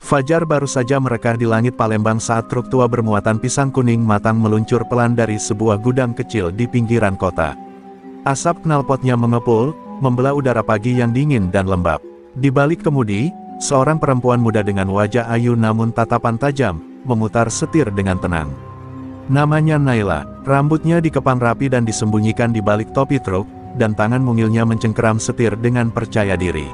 Fajar baru saja merekah di langit Palembang saat truk tua bermuatan pisang kuning matang meluncur pelan dari sebuah gudang kecil di pinggiran kota. Asap knalpotnya mengepul, membelah udara pagi yang dingin dan lembab. Di balik kemudi, seorang perempuan muda dengan wajah ayu namun tatapan tajam, memutar setir dengan tenang. Namanya Naila, rambutnya dikepang rapi dan disembunyikan di balik topi truk, dan tangan mungilnya mencengkeram setir dengan percaya diri.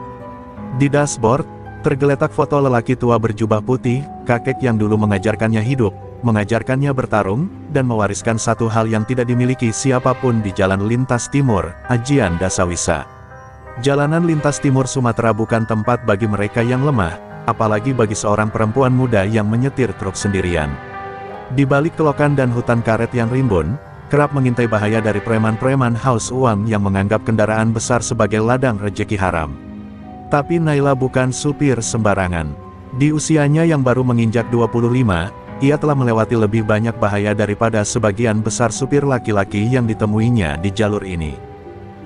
Di dashboard, tergeletak foto lelaki tua berjubah putih, kakek yang dulu mengajarkannya hidup, mengajarkannya bertarung, dan mewariskan satu hal yang tidak dimiliki siapapun di Jalan Lintas Timur, Ajian Dasawisa. Jalanan Lintas Timur Sumatera bukan tempat bagi mereka yang lemah, apalagi bagi seorang perempuan muda yang menyetir truk sendirian. Di balik kelokan dan hutan karet yang rimbun, kerap mengintai bahaya dari preman-preman haus uang yang menganggap kendaraan besar sebagai ladang rejeki haram. Tapi Naila bukan supir sembarangan. Di usianya yang baru menginjak 25, ia telah melewati lebih banyak bahaya daripada sebagian besar supir laki-laki yang ditemuinya di jalur ini.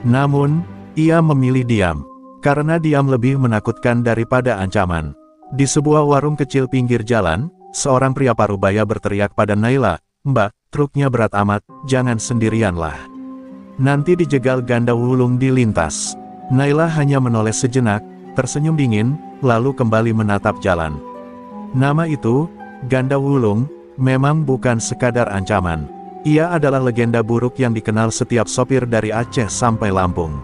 Namun, ia memilih diam. Karena diam lebih menakutkan daripada ancaman. Di sebuah warung kecil pinggir jalan, seorang pria parubaya berteriak pada Naila, "Mbak, truknya berat amat, jangan sendirianlah. Nanti dijegal ganda wulung di lintas." Naila hanya menoleh sejenak, tersenyum dingin, lalu kembali menatap jalan. Nama itu, Ganda Wulung, memang bukan sekadar ancaman. Ia adalah legenda buruk yang dikenal setiap sopir dari Aceh sampai Lampung.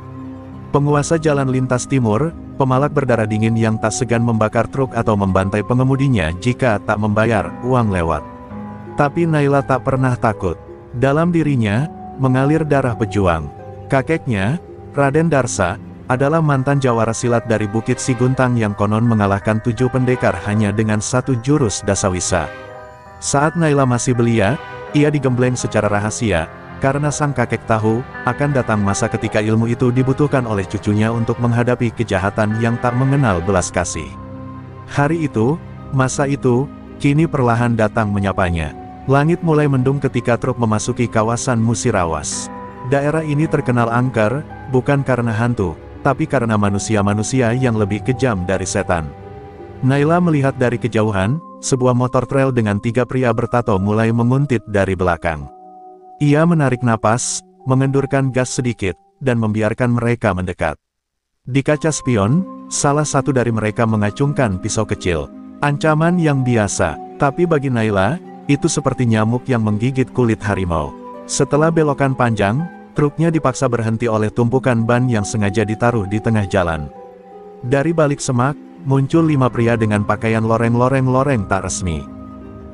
Penguasa Jalan Lintas Timur, pemalak berdarah dingin yang tak segan membakar truk atau membantai pengemudinya jika tak membayar uang lewat. Tapi Naila tak pernah takut. Dalam dirinya, mengalir darah pejuang. Kakeknya, Raden Darsa, adalah mantan jawara silat dari Bukit Siguntang yang konon mengalahkan 7 pendekar hanya dengan 1 jurus dasawisa. Saat Naila masih belia, ia digembleng secara rahasia, karena sang kakek tahu, akan datang masa ketika ilmu itu dibutuhkan oleh cucunya untuk menghadapi kejahatan yang tak mengenal belas kasih. Hari itu, masa itu, kini perlahan datang menyapanya. Langit mulai mendung ketika truk memasuki kawasan Musirawas. Daerah ini terkenal angker, bukan karena hantu, tapi karena manusia-manusia yang lebih kejam dari setan. Naila melihat dari kejauhan, sebuah motor trail dengan 3 pria bertato mulai menguntit dari belakang. Ia menarik napas, mengendurkan gas sedikit, dan membiarkan mereka mendekat. Di kaca spion, salah satu dari mereka mengacungkan pisau kecil. Ancaman yang biasa, tapi bagi Naila, itu seperti nyamuk yang menggigit kulit harimau. Setelah belokan panjang, truknya dipaksa berhenti oleh tumpukan ban yang sengaja ditaruh di tengah jalan. Dari balik semak, muncul 5 pria dengan pakaian loreng-loreng tak resmi.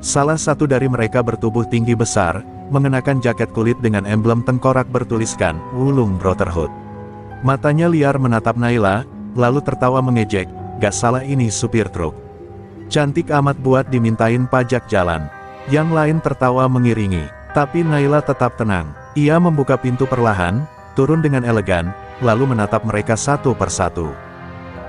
Salah satu dari mereka bertubuh tinggi besar, mengenakan jaket kulit dengan emblem tengkorak bertuliskan, Wulung Brotherhood. Matanya liar menatap Naila, lalu tertawa mengejek, "Gak salah ini supir truk. Cantik amat buat dimintain pajak jalan." Yang lain tertawa mengiringi, tapi Naila tetap tenang. Ia membuka pintu perlahan, turun dengan elegan, lalu menatap mereka satu persatu.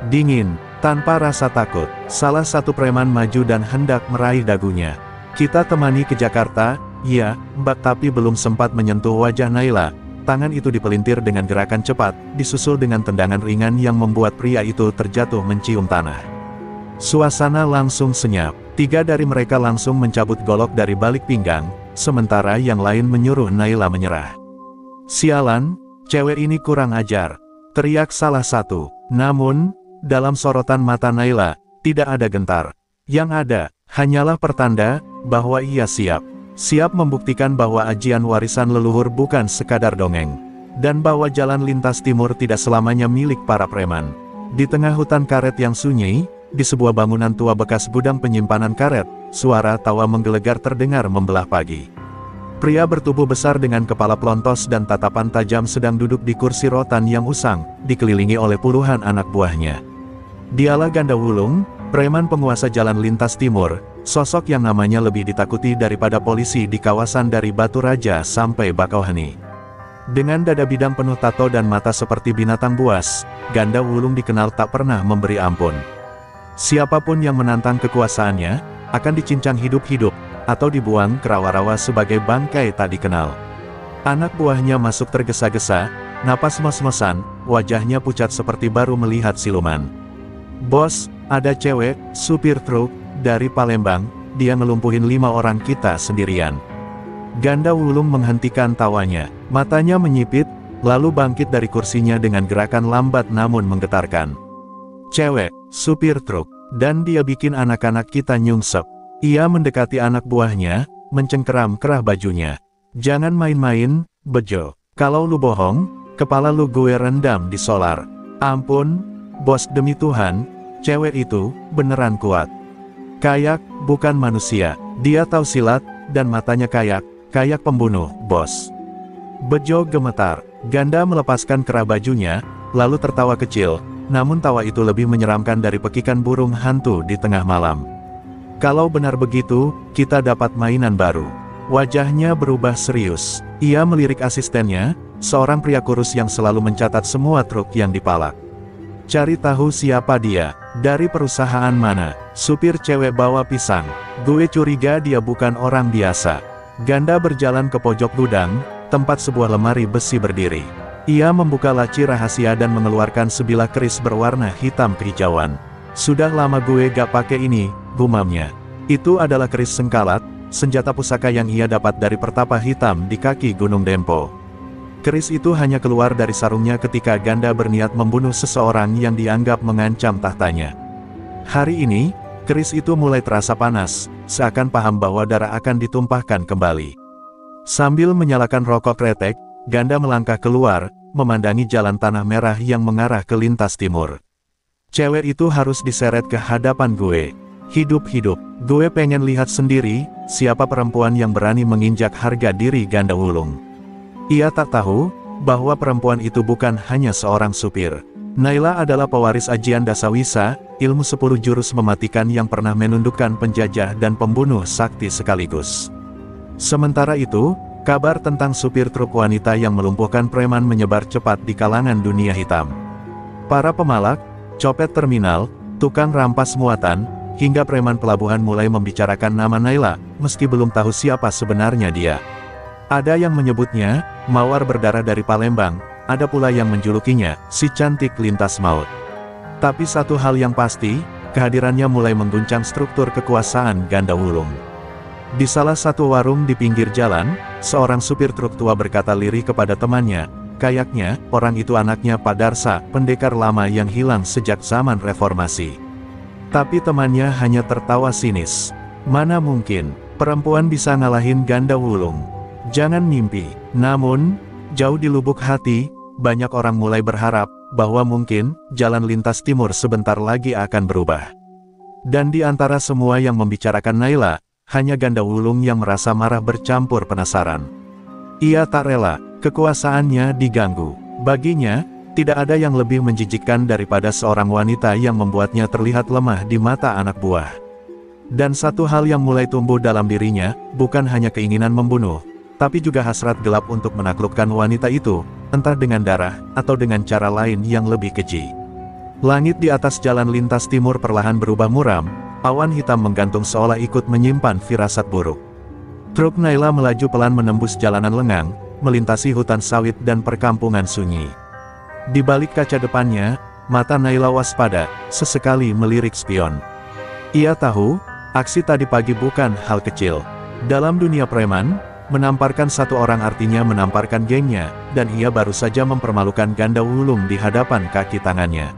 Dingin, tanpa rasa takut, salah satu preman maju dan hendak meraih dagunya. "Kita temani ke Jakarta, ya, Mbak." Tapi belum sempat menyentuh wajah Naila, tangan itu dipelintir dengan gerakan cepat, disusul dengan tendangan ringan yang membuat pria itu terjatuh mencium tanah. Suasana langsung senyap. 3 dari mereka langsung mencabut golok dari balik pinggang, sementara yang lain menyuruh Naila menyerah. "Sialan, cewek ini kurang ajar," teriak salah satu. Namun, dalam sorotan mata Naila, tidak ada gentar. Yang ada, hanyalah pertanda, bahwa ia siap. Siap membuktikan bahwa ajian warisan leluhur bukan sekadar dongeng. Dan bahwa Jalan Lintas Timur tidak selamanya milik para preman. Di tengah hutan karet yang sunyi, di sebuah bangunan tua bekas gudang penyimpanan karet, suara tawa menggelegar terdengar membelah pagi. Pria bertubuh besar dengan kepala pelontos dan tatapan tajam sedang duduk di kursi rotan yang usang, dikelilingi oleh puluhan anak buahnya. Dialah Ganda Wulung, preman penguasa Jalan Lintas Timur, sosok yang namanya lebih ditakuti daripada polisi di kawasan dari Batu Raja sampai Bakauheni. Dengan dada bidang penuh tato dan mata seperti binatang buas, Ganda Wulung dikenal tak pernah memberi ampun. Siapapun yang menantang kekuasaannya, akan dicincang hidup-hidup, atau dibuang ke rawa-rawa sebagai bangkai tak dikenal. Anak buahnya masuk tergesa-gesa, napas mos-mosan, wajahnya pucat seperti baru melihat siluman. "Bos, ada cewek, supir truk," dari Palembang, dia ngelumpuhin 5 orang kita sendirian. Ganda Wulung menghentikan tawanya, matanya menyipit, lalu bangkit dari kursinya dengan gerakan lambat namun menggetarkan. Cewek, supir truk, dan dia bikin anak-anak kita nyungsep. Ia mendekati anak buahnya, mencengkeram kerah bajunya. Jangan main-main, Bejo. Kalau lu bohong, kepala lu gue rendam di solar. Ampun, bos, demi Tuhan, cewek itu beneran kuat. Kayak, bukan manusia. Dia tahu silat, dan matanya kayak pembunuh, bos. Bejo gemetar. Ganda melepaskan kerah bajunya, lalu tertawa kecil, namun tawa itu lebih menyeramkan dari pekikan burung hantu di tengah malam. Kalau benar begitu, kita dapat mainan baru. Wajahnya berubah serius. Ia melirik asistennya, seorang pria kurus yang selalu mencatat semua truk yang dipalak. Cari tahu siapa dia, dari perusahaan mana, supir cewek bawa pisang. Gue curiga dia bukan orang biasa. Ganda berjalan ke pojok gudang, tempat sebuah lemari besi berdiri. Ia membuka laci rahasia dan mengeluarkan sebilah keris berwarna hitam kehijauan. Sudah lama gue gak pakai ini, gumamnya. Itu adalah keris sengkalat, senjata pusaka yang ia dapat dari pertapa hitam di kaki Gunung Dempo. Keris itu hanya keluar dari sarungnya ketika Ganda berniat membunuh seseorang yang dianggap mengancam tahtanya. Hari ini, keris itu mulai terasa panas, seakan paham bahwa darah akan ditumpahkan kembali. Sambil menyalakan rokok kretek, Ganda melangkah keluar, memandangi jalan tanah merah yang mengarah ke lintas timur. Cewek itu harus diseret ke hadapan gue. Hidup-hidup, gue pengen lihat sendiri, siapa perempuan yang berani menginjak harga diri Ganda Wulung. Ia tak tahu, bahwa perempuan itu bukan hanya seorang supir. Naila adalah pewaris ajian Dasawisa, ilmu 10 jurus mematikan yang pernah menundukkan penjajah dan pembunuh sakti sekaligus. Sementara itu, kabar tentang supir truk wanita yang melumpuhkan preman menyebar cepat di kalangan dunia hitam. Para pemalak, copet terminal, tukang rampas muatan, hingga preman pelabuhan mulai membicarakan nama Naila, meski belum tahu siapa sebenarnya dia. Ada yang menyebutnya, mawar berdarah dari Palembang, ada pula yang menjulukinya, si cantik lintas maut. Tapi satu hal yang pasti, kehadirannya mulai mengguncang struktur kekuasaan Ganda Wulung. Di salah satu warung di pinggir jalan, seorang supir truk tua berkata lirih kepada temannya, kayaknya, orang itu anaknya Pak Darsa, pendekar lama yang hilang sejak zaman reformasi. Tapi temannya hanya tertawa sinis. Mana mungkin, perempuan bisa ngalahin Ganda Wulung. Jangan mimpi. Namun, jauh di lubuk hati, banyak orang mulai berharap, bahwa mungkin, jalan lintas timur sebentar lagi akan berubah. Dan di antara semua yang membicarakan Naila, hanya Ganda Wulung yang merasa marah bercampur penasaran. Ia tak rela, kekuasaannya diganggu. Baginya, tidak ada yang lebih menjijikkan daripada seorang wanita yang membuatnya terlihat lemah di mata anak buah. Dan satu hal yang mulai tumbuh dalam dirinya, bukan hanya keinginan membunuh, tapi juga hasrat gelap untuk menaklukkan wanita itu, entah dengan darah, atau dengan cara lain yang lebih keji. Langit di atas jalan lintas timur perlahan berubah muram, awan hitam menggantung seolah ikut menyimpan firasat buruk. Truk Naila melaju pelan menembus jalanan lengang, melintasi hutan sawit dan perkampungan sunyi. Di balik kaca depannya, mata Naila waspada, sesekali melirik spion. Ia tahu, aksi tadi pagi bukan hal kecil. Dalam dunia preman, menamparkan satu orang artinya menamparkan gengnya, dan ia baru saja mempermalukan Ganda Wulung di hadapan kaki tangannya.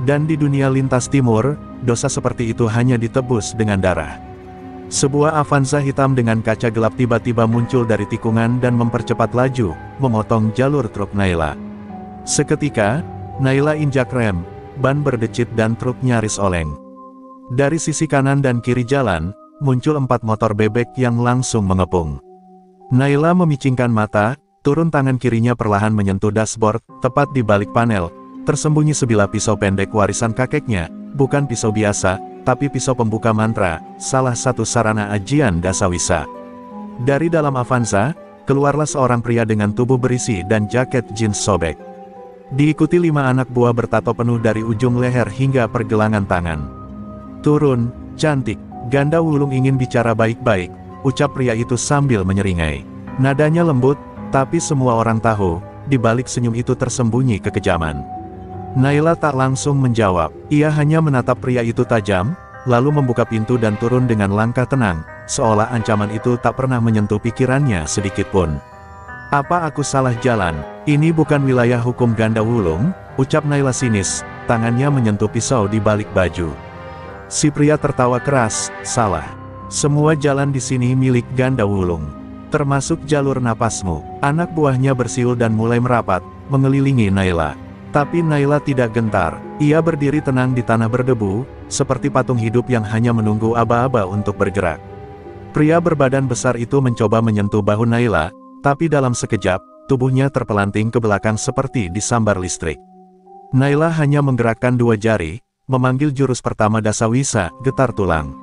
Dan di dunia lintas timur, dosa seperti itu hanya ditebus dengan darah. Sebuah Avanza hitam dengan kaca gelap tiba-tiba muncul dari tikungan dan mempercepat laju, memotong jalur truk Naila. Seketika, Naila injak rem, ban berdecit dan truk nyaris oleng. Dari sisi kanan dan kiri jalan, muncul 4 motor bebek yang langsung mengepung. Naila memicingkan mata, turun tangan kirinya perlahan menyentuh dashboard, tepat di balik panel, tersembunyi sebilah pisau pendek warisan kakeknya, bukan pisau biasa, tapi pisau pembuka mantra, salah satu sarana ajian Dasawisa. Dari dalam Avanza, keluarlah seorang pria dengan tubuh berisi dan jaket jeans sobek. Diikuti 5 anak buah bertato penuh dari ujung leher hingga pergelangan tangan. Turun, cantik. Ganda Wulung ingin bicara baik-baik, ucap pria itu sambil menyeringai. Nadanya lembut, tapi semua orang tahu, di balik senyum itu tersembunyi kekejaman. Naila tak langsung menjawab, ia hanya menatap pria itu tajam, lalu membuka pintu dan turun dengan langkah tenang, seolah ancaman itu tak pernah menyentuh pikirannya sedikitpun. "Apa aku salah jalan? Ini bukan wilayah hukum Ganda Wulung," ucap Naila sinis, tangannya menyentuh pisau di balik baju. Si pria tertawa keras, "Salah. Semua jalan di sini milik Ganda Wulung. Termasuk jalur napasmu." Anak buahnya bersiul dan mulai merapat, mengelilingi Naila. Tapi Naila tidak gentar, ia berdiri tenang di tanah berdebu, seperti patung hidup yang hanya menunggu aba-aba untuk bergerak. Pria berbadan besar itu mencoba menyentuh bahu Naila, tapi dalam sekejap, tubuhnya terpelanting ke belakang seperti disambar listrik. Naila hanya menggerakkan dua jari, memanggil jurus pertama Dasawisa, getar tulang.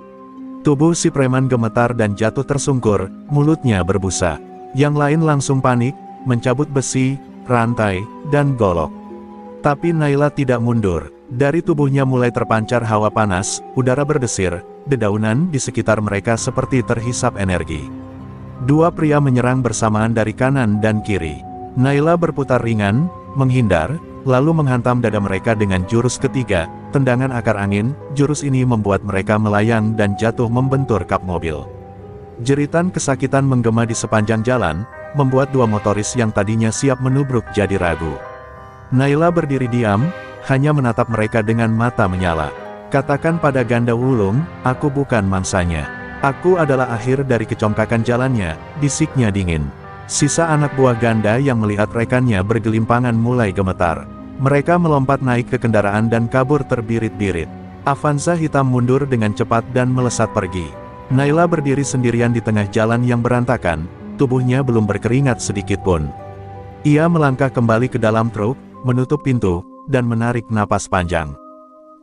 Tubuh si preman gemetar dan jatuh tersungkur, mulutnya berbusa. Yang lain langsung panik, mencabut besi, rantai, dan golok. Tapi Naila tidak mundur. Dari tubuhnya mulai terpancar hawa panas, udara berdesir, dedaunan di sekitar mereka seperti terhisap energi. Dua pria menyerang bersamaan dari kanan dan kiri. Naila berputar ringan, menghindar, lalu menghantam dada mereka dengan jurus ketiga, tendangan akar angin. Jurus ini membuat mereka melayang dan jatuh membentur kap mobil. Jeritan kesakitan menggema di sepanjang jalan, membuat dua motoris yang tadinya siap menubruk jadi ragu. Naila berdiri diam, hanya menatap mereka dengan mata menyala. "Katakan pada Ganda Wulung, aku bukan mangsanya. Aku adalah akhir dari kecongkakan jalannya," bisiknya dingin. Sisa anak buah Ganda yang melihat rekannya bergelimpangan mulai gemetar. Mereka melompat naik ke kendaraan dan kabur terbirit-birit. Avanza hitam mundur dengan cepat dan melesat pergi. Naila berdiri sendirian di tengah jalan yang berantakan, tubuhnya belum berkeringat sedikitpun. Ia melangkah kembali ke dalam truk, menutup pintu, dan menarik napas panjang.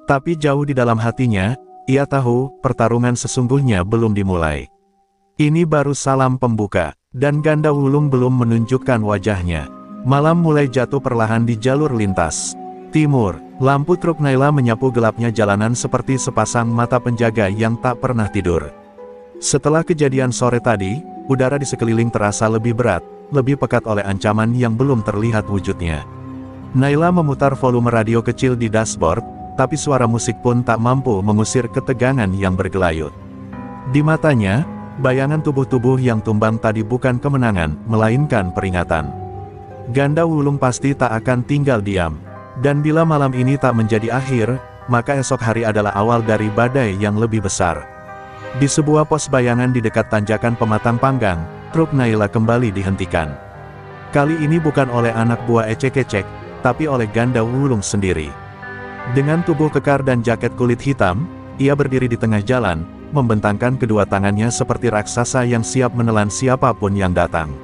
Tapi jauh di dalam hatinya, ia tahu, pertarungan sesungguhnya belum dimulai. Ini baru salam pembuka, dan Ganda Wulung belum menunjukkan wajahnya. Malam mulai jatuh perlahan di jalur lintas timur. Lampu truk Naila menyapu gelapnya jalanan seperti sepasang mata penjaga yang tak pernah tidur. Setelah kejadian sore tadi, udara di sekeliling terasa lebih berat, lebih pekat oleh ancaman yang belum terlihat wujudnya. Naila memutar volume radio kecil di dashboard, tapi suara musik pun tak mampu mengusir ketegangan yang bergelayut. Di matanya, bayangan tubuh-tubuh yang tumbang tadi bukan kemenangan, melainkan peringatan. Ganda Wulung pasti tak akan tinggal diam. Dan bila malam ini tak menjadi akhir, maka esok hari adalah awal dari badai yang lebih besar. Di sebuah pos bayangan di dekat tanjakan pematang panggang, truk Naila kembali dihentikan. Kali ini bukan oleh anak buah ecek-ecek, tapi oleh Ganda Wulung sendiri. Dengan tubuh kekar dan jaket kulit hitam, ia berdiri di tengah jalan, membentangkan kedua tangannya seperti raksasa yang siap menelan siapapun yang datang.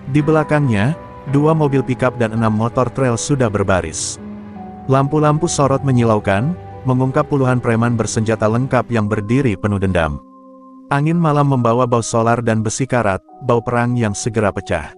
Di belakangnya, 2 mobil pickup dan 6 motor trail sudah berbaris. Lampu-lampu sorot menyilaukan, mengungkap puluhan preman bersenjata lengkap yang berdiri penuh dendam. Angin malam membawa bau solar dan besi karat, bau perang yang segera pecah.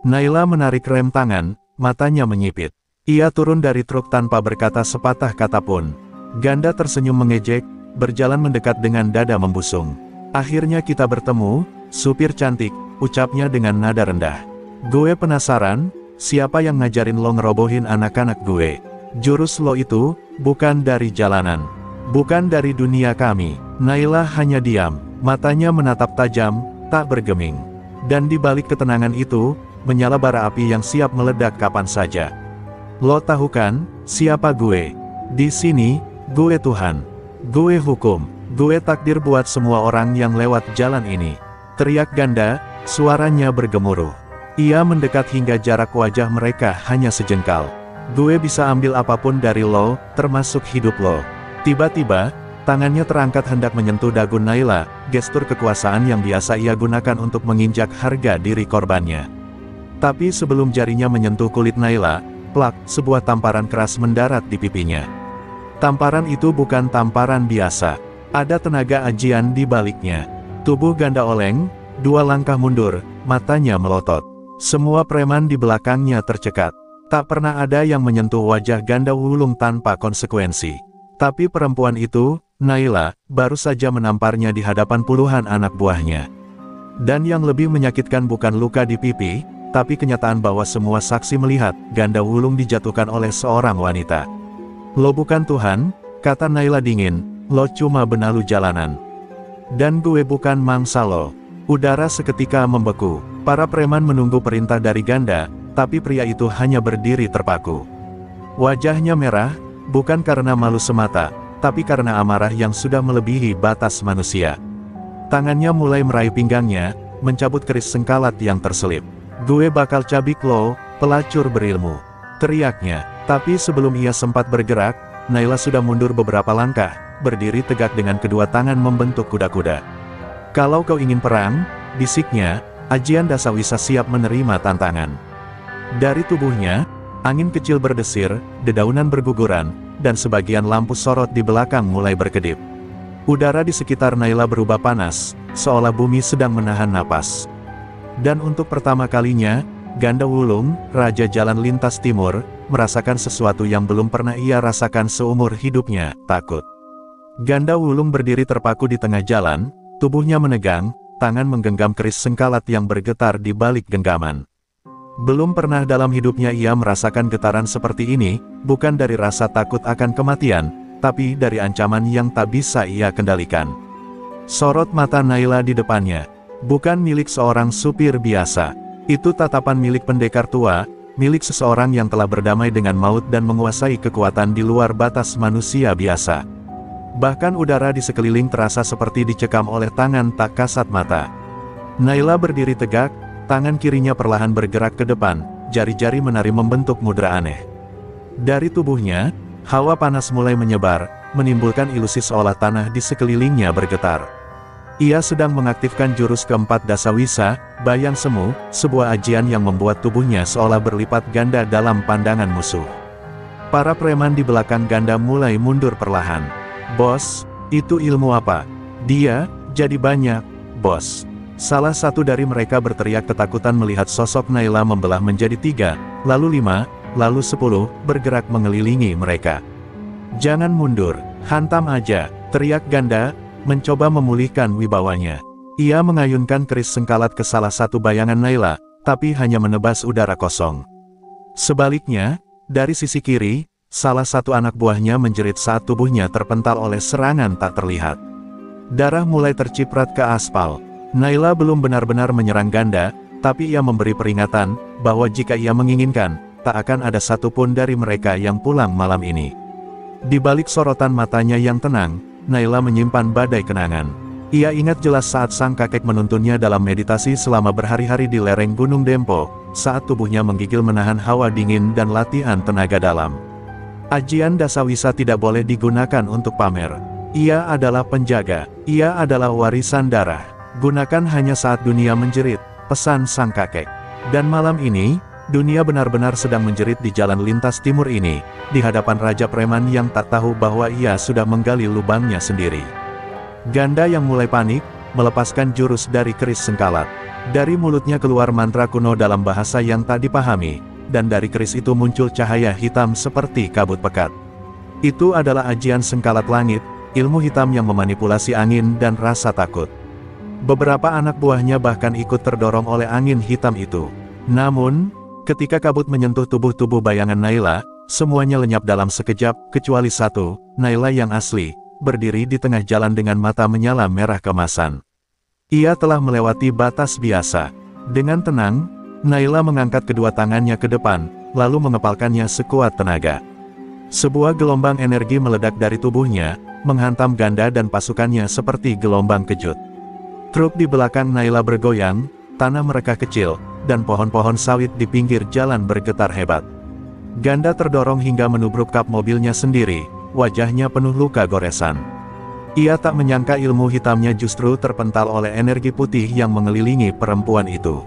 Naila menarik rem tangan, matanya menyipit. Ia turun dari truk tanpa berkata sepatah kata pun. Ganda tersenyum mengejek, berjalan mendekat dengan dada membusung. "Akhirnya kita bertemu, supir cantik," ucapnya dengan nada rendah. "Gue penasaran, siapa yang ngajarin lo ngerobohin anak-anak gue? Jurus lo itu, bukan dari jalanan. Bukan dari dunia kami." Naila hanya diam, matanya menatap tajam, tak bergeming. Dan di balik ketenangan itu, menyala bara api yang siap meledak kapan saja. "Lo tahu kan, siapa gue? Di sini, gue Tuhan. Gue hukum. Gue takdir buat semua orang yang lewat jalan ini," teriak Ganda, suaranya bergemuruh. Ia mendekat hingga jarak wajah mereka hanya sejengkal. "Gue bisa ambil apapun dari lo, termasuk hidup lo." Tiba-tiba, tangannya terangkat hendak menyentuh dagu Naila, gestur kekuasaan yang biasa ia gunakan untuk menginjak harga diri korbannya. Tapi sebelum jarinya menyentuh kulit Naila, plak, sebuah tamparan keras mendarat di pipinya. Tamparan itu bukan tamparan biasa. Ada tenaga ajian di baliknya. Tubuh Ganda oleng, 2 langkah mundur, matanya melotot. Semua preman di belakangnya tercekat. Tak pernah ada yang menyentuh wajah Ganda Wulung tanpa konsekuensi. Tapi perempuan itu, Naila, baru saja menamparnya di hadapan puluhan anak buahnya. Dan yang lebih menyakitkan bukan luka di pipi, tapi kenyataan bahwa semua saksi melihat Ganda Wulung dijatuhkan oleh seorang wanita. "Lo bukan Tuhan," kata Naila dingin, lo cuma benalu jalanan. Dan gue bukan mangsa lo. Udara seketika membeku. Para preman menunggu perintah dari Ganda, tapi pria itu hanya berdiri terpaku. Wajahnya merah, bukan karena malu semata, tapi karena amarah yang sudah melebihi batas manusia. Tangannya mulai meraih pinggangnya, mencabut keris sengkalat yang terselip. Gue bakal cabik lo, pelacur berilmu, teriaknya. Tapi sebelum ia sempat bergerak, Naila sudah mundur beberapa langkah, berdiri tegak dengan kedua tangan membentuk kuda-kuda. Kalau kau ingin perang, bisiknya, Ajian Dasawisa siap menerima tantangan. Dari tubuhnya, angin kecil berdesir, dedaunan berguguran, dan sebagian lampu sorot di belakang mulai berkedip. Udara di sekitar Naila berubah panas, seolah bumi sedang menahan napas. Dan untuk pertama kalinya, Ganda Wulung, Raja Jalan Lintas Timur, merasakan sesuatu yang belum pernah ia rasakan seumur hidupnya, takut. Ganda Wulung berdiri terpaku di tengah jalan, tubuhnya menegang, tangan menggenggam keris sengkalat yang bergetar di balik genggaman. Belum pernah dalam hidupnya ia merasakan getaran seperti ini, bukan dari rasa takut akan kematian, tapi dari ancaman yang tak bisa ia kendalikan. Sorot mata Naila di depannya, bukan milik seorang supir biasa. Itu tatapan milik pendekar tua, milik seseorang yang telah berdamai dengan maut dan menguasai kekuatan di luar batas manusia biasa. Bahkan udara di sekeliling terasa seperti dicekam oleh tangan tak kasat mata. Naila berdiri tegak, tangan kirinya perlahan bergerak ke depan, jari-jari menari membentuk mudra aneh. Dari tubuhnya, hawa panas mulai menyebar, menimbulkan ilusi seolah tanah di sekelilingnya bergetar. Ia sedang mengaktifkan jurus keempat Dasawisa, Bayang Semu, sebuah ajian yang membuat tubuhnya seolah berlipat ganda dalam pandangan musuh. Para preman di belakang Ganda mulai mundur perlahan. Bos, itu ilmu apa? Dia, jadi banyak, bos. Salah satu dari mereka berteriak ketakutan melihat sosok Naila membelah menjadi 3, lalu 5, lalu 10, bergerak mengelilingi mereka. Jangan mundur, hantam aja, teriak Ganda, mencoba memulihkan wibawanya. Ia mengayunkan keris sengkalat ke salah satu bayangan Naila, tapi hanya menebas udara kosong. Sebaliknya, dari sisi kiri, salah satu anak buahnya menjerit saat tubuhnya terpental oleh serangan tak terlihat. Darah mulai terciprat ke aspal. Naila belum benar-benar menyerang Ganda, tapi ia memberi peringatan, bahwa jika ia menginginkan, tak akan ada satupun dari mereka yang pulang malam ini. Di balik sorotan matanya yang tenang, Naila menyimpan badai kenangan. Ia ingat jelas saat sang kakek menuntunnya dalam meditasi selama berhari-hari di lereng Gunung Dempo, saat tubuhnya menggigil menahan hawa dingin dan latihan tenaga dalam. Ajian Dasawisa tidak boleh digunakan untuk pamer. Ia adalah penjaga, ia adalah warisan darah. Gunakan hanya saat dunia menjerit, pesan sang kakek. Dan malam ini, dunia benar-benar sedang menjerit di jalan lintas timur ini, di hadapan Raja Preman yang tak tahu bahwa ia sudah menggali lubangnya sendiri. Ganda yang mulai panik, melepaskan jurus dari keris sengkalat. Dari mulutnya keluar mantra kuno dalam bahasa yang tak dipahami, dan dari keris itu muncul cahaya hitam seperti kabut pekat. Itu adalah ajian sengkalat langit, ilmu hitam yang memanipulasi angin dan rasa takut. Beberapa anak buahnya bahkan ikut terdorong oleh angin hitam itu. Namun, ketika kabut menyentuh tubuh-tubuh bayangan Naila, semuanya lenyap dalam sekejap, kecuali satu, Naila yang asli, berdiri di tengah jalan dengan mata menyala merah kemasan. Ia telah melewati batas biasa. Dengan tenang, Naila mengangkat kedua tangannya ke depan, lalu mengepalkannya sekuat tenaga. Sebuah gelombang energi meledak dari tubuhnya, menghantam Ganda dan pasukannya seperti gelombang kejut. Truk di belakang Naila bergoyang, tanah mereka kecil, dan pohon-pohon sawit di pinggir jalan bergetar hebat. Ganda terdorong hingga menubruk kap mobilnya sendiri, wajahnya penuh luka goresan. Ia tak menyangka ilmu hitamnya justru terpental oleh energi putih yang mengelilingi perempuan itu.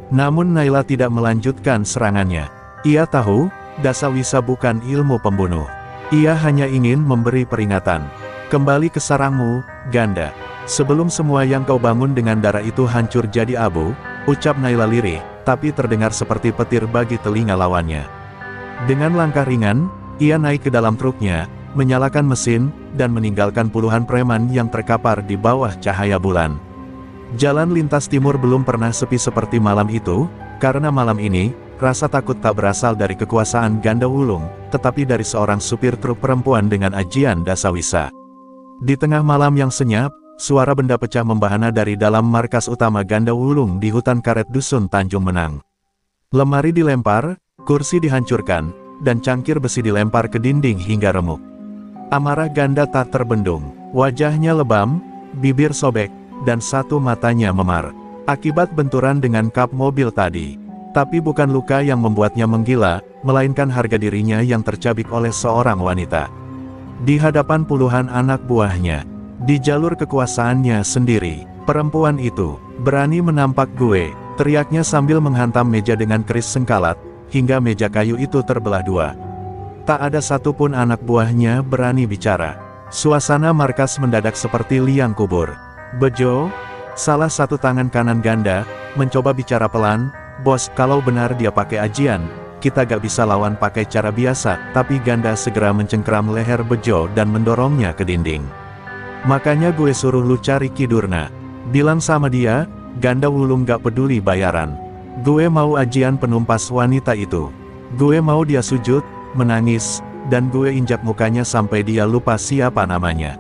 Namun Naila tidak melanjutkan serangannya. Ia tahu, Dasawisa bukan ilmu pembunuh. Ia hanya ingin memberi peringatan. Kembali ke sarangmu, Ganda. Sebelum semua yang kau bangun dengan darah itu hancur jadi abu, ucap Naila lirih, tapi terdengar seperti petir bagi telinga lawannya. Dengan langkah ringan, ia naik ke dalam truknya, menyalakan mesin, dan meninggalkan puluhan preman yang terkapar di bawah cahaya bulan. Jalan lintas timur belum pernah sepi seperti malam itu, karena malam ini, rasa takut tak berasal dari kekuasaan Ganda Wulung, tetapi dari seorang supir truk perempuan dengan ajian Dasawisa. Di tengah malam yang senyap, suara benda pecah membahana dari dalam markas utama Ganda Wulung di hutan karet Dusun Tanjung Menang. Lemari dilempar, kursi dihancurkan, dan cangkir besi dilempar ke dinding hingga remuk. Amarah Ganda tak terbendung, wajahnya lebam, bibir sobek, dan satu matanya memar. Akibat benturan dengan kap mobil tadi. Tapi bukan luka yang membuatnya menggila, melainkan harga dirinya yang tercabik oleh seorang wanita. Di hadapan puluhan anak buahnya, di jalur kekuasaannya sendiri, perempuan itu berani menampak gue, teriaknya sambil menghantam meja dengan keris sengkalat, hingga meja kayu itu terbelah dua. Tak ada satupun anak buahnya berani bicara. Suasana markas mendadak seperti liang kubur. Bejo, salah satu tangan kanan Ganda, mencoba bicara pelan, "Bos, kalau benar dia pakai ajian, kita gak bisa lawan pakai cara biasa." Tapi Ganda segera mencengkeram leher Bejo dan mendorongnya ke dinding. "Makanya gue suruh lu cari Ki Durna. Bilang sama dia, Ganda Wulung gak peduli bayaran. Gue mau ajian penumpas wanita itu. Gue mau dia sujud, menangis, dan gue injak mukanya sampai dia lupa siapa namanya."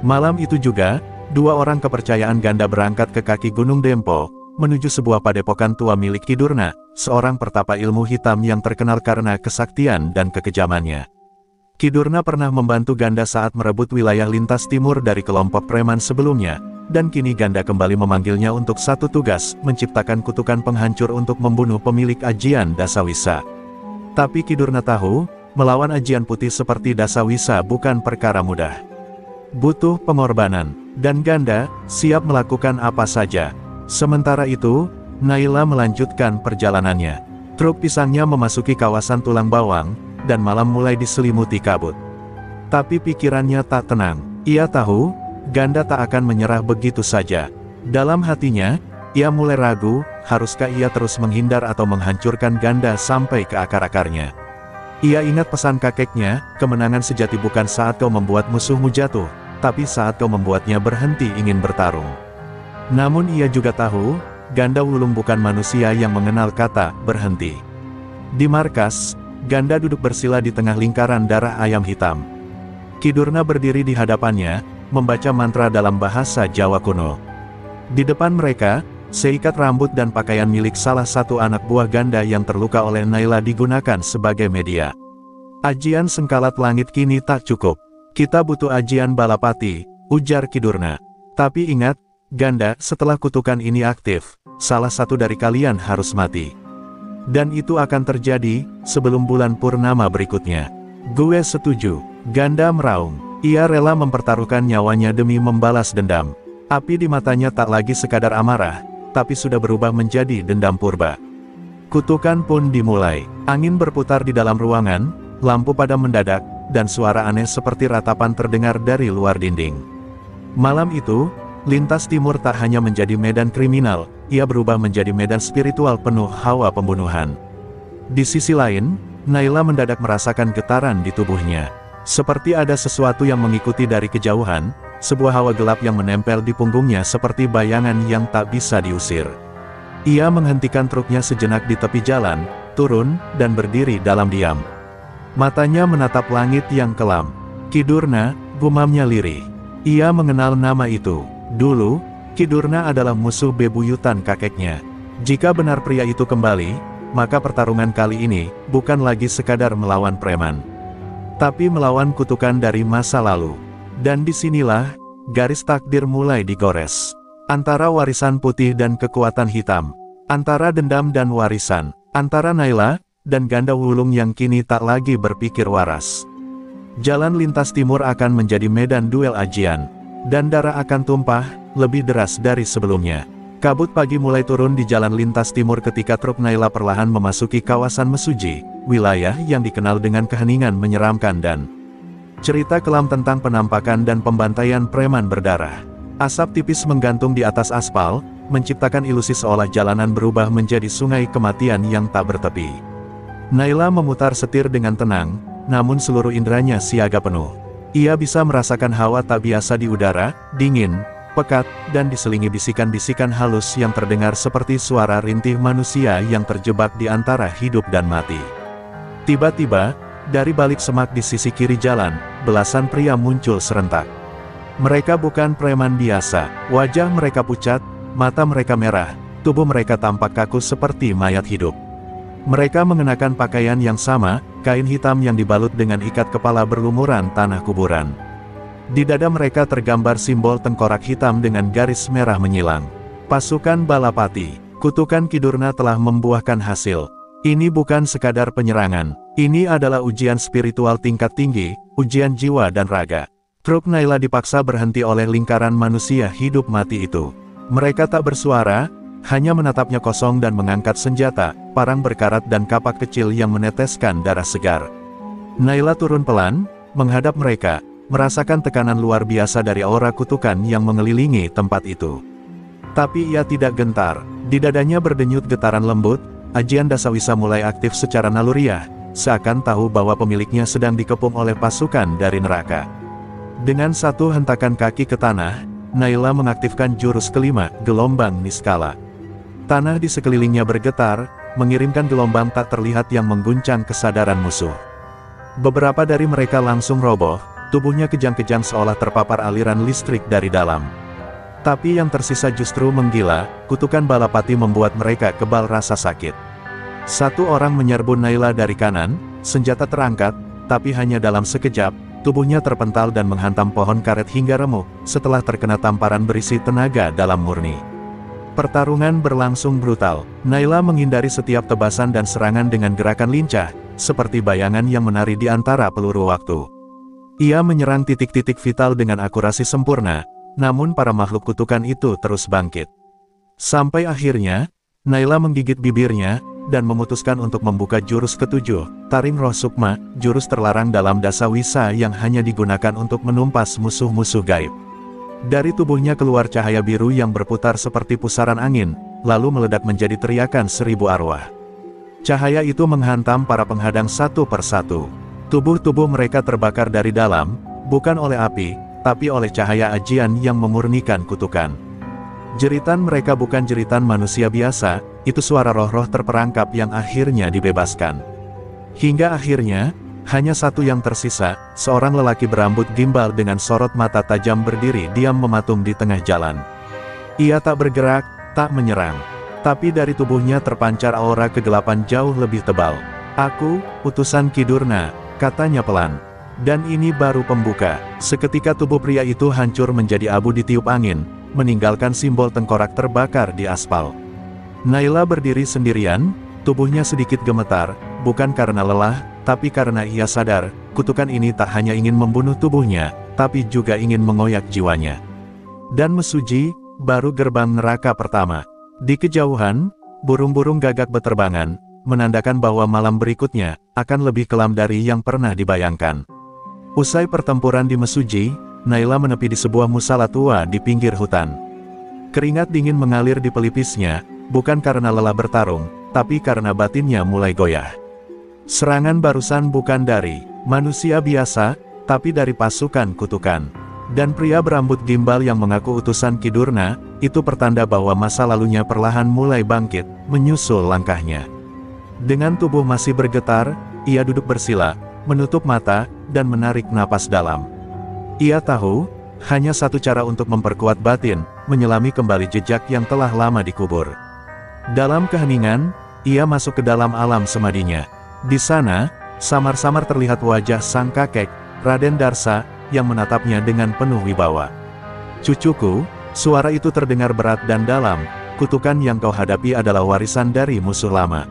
Malam itu juga, dua orang kepercayaan Ganda berangkat ke kaki Gunung Dempo, menuju sebuah padepokan tua milik Ki Durna, seorang pertapa ilmu hitam yang terkenal karena kesaktian dan kekejamannya. Ki Durna pernah membantu Ganda saat merebut wilayah lintas timur dari kelompok preman sebelumnya, dan kini Ganda kembali memanggilnya untuk satu tugas, menciptakan kutukan penghancur untuk membunuh pemilik ajian Dasawisa. Tapi Ki Durna tahu, melawan ajian putih seperti Dasawisa bukan perkara mudah. Butuh pengorbanan, dan Ganda siap melakukan apa saja. Sementara itu, Naila melanjutkan perjalanannya. Truk pisangnya memasuki kawasan Tulang Bawang, dan malam mulai diselimuti kabut. Tapi pikirannya tak tenang. Ia tahu, Ganda tak akan menyerah begitu saja. Dalam hatinya, ia mulai ragu, haruskah ia terus menghindar atau menghancurkan Ganda sampai ke akar-akarnya. Ia ingat pesan kakeknya, kemenangan sejati bukan saat kau membuat musuhmu jatuh, tapi saat kau membuatnya berhenti ingin bertarung. Namun ia juga tahu, Ganda Wulung bukan manusia yang mengenal kata berhenti. Di markas, Ganda duduk bersila di tengah lingkaran darah ayam hitam. Ki Durna berdiri di hadapannya, membaca mantra dalam bahasa Jawa kuno. Di depan mereka, seikat rambut dan pakaian milik salah satu anak buah Ganda yang terluka oleh Naila digunakan sebagai media. "Ajian sengkalat langit kini tak cukup. Kita butuh ajian balapati," ujar Ki Durna. "Tapi ingat, Ganda, setelah kutukan ini aktif, salah satu dari kalian harus mati. Dan itu akan terjadi sebelum bulan purnama berikutnya." "Gue setuju," Ganda meraung. Ia rela mempertaruhkan nyawanya demi membalas dendam. Api di matanya tak lagi sekadar amarah, tapi sudah berubah menjadi dendam purba. Kutukan pun dimulai. Angin berputar di dalam ruangan, lampu padam mendadak, dan suara aneh seperti ratapan terdengar dari luar dinding. Malam itu, lintas timur tak hanya menjadi medan kriminal, ia berubah menjadi medan spiritual penuh hawa pembunuhan. Di sisi lain, Naila mendadak merasakan getaran di tubuhnya. Seperti ada sesuatu yang mengikuti dari kejauhan, sebuah hawa gelap yang menempel di punggungnya seperti bayangan yang tak bisa diusir. Ia menghentikan truknya sejenak di tepi jalan, turun, dan berdiri dalam diam. Matanya menatap langit yang kelam. "Ki Durna," gumamnya lirih. Ia mengenal nama itu. Dulu, Ki Durna adalah musuh bebuyutan kakeknya. Jika benar pria itu kembali, maka pertarungan kali ini bukan lagi sekadar melawan preman, tapi melawan kutukan dari masa lalu. Dan disinilah, garis takdir mulai digores. Antara warisan putih dan kekuatan hitam. Antara dendam dan warisan. Antara Naila dan Ganda Wulung yang kini tak lagi berpikir waras. Jalan lintas timur akan menjadi medan duel ajian. Dan darah akan tumpah, lebih deras dari sebelumnya. Kabut pagi mulai turun di jalan lintas timur ketika truk Naila perlahan memasuki kawasan Mesuji, wilayah yang dikenal dengan keheningan menyeramkan dan cerita kelam tentang penampakan dan pembantaian preman berdarah. Asap tipis menggantung di atas aspal, menciptakan ilusi seolah jalanan berubah menjadi sungai kematian yang tak bertepi. Naila memutar setir dengan tenang, namun seluruh inderanya siaga penuh. Ia bisa merasakan hawa tak biasa di udara, dingin, pekat, dan diselingi bisikan-bisikan halus yang terdengar seperti suara rintih manusia yang terjebak di antara hidup dan mati. Tiba-tiba, dari balik semak di sisi kiri jalan, belasan pria muncul serentak. Mereka bukan preman biasa. Wajah mereka pucat, mata mereka merah, tubuh mereka tampak kaku seperti mayat hidup. Mereka mengenakan pakaian yang sama, kain hitam yang dibalut dengan ikat kepala berlumuran tanah kuburan. Di dada mereka tergambar simbol tengkorak hitam dengan garis merah menyilang. Pasukan Balapati, kutukan Ki Durna telah membuahkan hasil. Ini bukan sekadar penyerangan, ini adalah ujian spiritual tingkat tinggi, ujian jiwa dan raga. Truk Naila dipaksa berhenti oleh lingkaran manusia hidup mati itu. Mereka tak bersuara, hanya menatapnya kosong dan mengangkat senjata, parang berkarat dan kapak kecil yang meneteskan darah segar. Naila turun pelan, menghadap mereka, merasakan tekanan luar biasa dari aura kutukan yang mengelilingi tempat itu. Tapi ia tidak gentar, di dadanya berdenyut getaran lembut, ajian Dasawisa mulai aktif secara naluriah, seakan tahu bahwa pemiliknya sedang dikepung oleh pasukan dari neraka. Dengan satu hentakan kaki ke tanah, Naila mengaktifkan jurus kelima, gelombang niskala. Tanah di sekelilingnya bergetar, mengirimkan gelombang tak terlihat yang mengguncang kesadaran musuh. Beberapa dari mereka langsung roboh, tubuhnya kejang-kejang seolah terpapar aliran listrik dari dalam. Tapi yang tersisa justru menggila, kutukan Balapati membuat mereka kebal rasa sakit. Satu orang menyerbu Naila dari kanan, senjata terangkat, tapi hanya dalam sekejap, tubuhnya terpental dan menghantam pohon karet hingga remuk, setelah terkena tamparan berisi tenaga dalam murni. Pertarungan berlangsung brutal. Naila menghindari setiap tebasan dan serangan dengan gerakan lincah, seperti bayangan yang menari di antara peluru waktu. Ia menyerang titik-titik vital dengan akurasi sempurna, namun para makhluk kutukan itu terus bangkit. Sampai akhirnya, Naila menggigit bibirnya, dan memutuskan untuk membuka jurus ketujuh, Taring Roh Sukma, jurus terlarang dalam Dasawisa yang hanya digunakan untuk menumpas musuh-musuh gaib. Dari tubuhnya keluar cahaya biru yang berputar seperti pusaran angin, lalu meledak menjadi teriakan 1000 arwah. Cahaya itu menghantam para penghadang satu persatu. Tubuh-tubuh mereka terbakar dari dalam, bukan oleh api, tapi oleh cahaya ajian yang memurnikan kutukan. Jeritan mereka bukan jeritan manusia biasa, itu suara roh-roh terperangkap yang akhirnya dibebaskan. Hingga akhirnya, hanya satu yang tersisa, seorang lelaki berambut gimbal dengan sorot mata tajam berdiri diam mematung di tengah jalan. Ia tak bergerak, tak menyerang. Tapi dari tubuhnya terpancar aura kegelapan jauh lebih tebal. "Aku, utusan Ki Durna," katanya pelan. Dan ini baru pembuka. Seketika tubuh pria itu hancur menjadi abu ditiup angin, meninggalkan simbol tengkorak terbakar di aspal. Naila berdiri sendirian, tubuhnya sedikit gemetar, bukan karena lelah, tapi karena ia sadar, kutukan ini tak hanya ingin membunuh tubuhnya, tapi juga ingin mengoyak jiwanya. Dan mesuji, baru gerbang neraka pertama. Di kejauhan, burung-burung gagak beterbangan, menandakan bahwa malam berikutnya, akan lebih kelam dari yang pernah dibayangkan. Usai pertempuran di Mesuji, Naila menepi di sebuah musala tua di pinggir hutan. Keringat dingin mengalir di pelipisnya, bukan karena lelah bertarung, tapi karena batinnya mulai goyah. Serangan barusan bukan dari manusia biasa, tapi dari pasukan kutukan. Dan pria berambut gimbal yang mengaku utusan Ki Durna, itu pertanda bahwa masa lalunya perlahan mulai bangkit, menyusul langkahnya. Dengan tubuh masih bergetar, ia duduk bersila, menutup mata, dan menarik napas dalam. Ia tahu, hanya satu cara untuk memperkuat batin, menyelami kembali jejak yang telah lama dikubur. Dalam keheningan, ia masuk ke dalam alam semadinya. Di sana, samar-samar terlihat wajah sang kakek, Raden Darsa, yang menatapnya dengan penuh wibawa. "Cucuku," suara itu terdengar berat dan dalam, "kutukan yang kau hadapi adalah warisan dari musuh lama.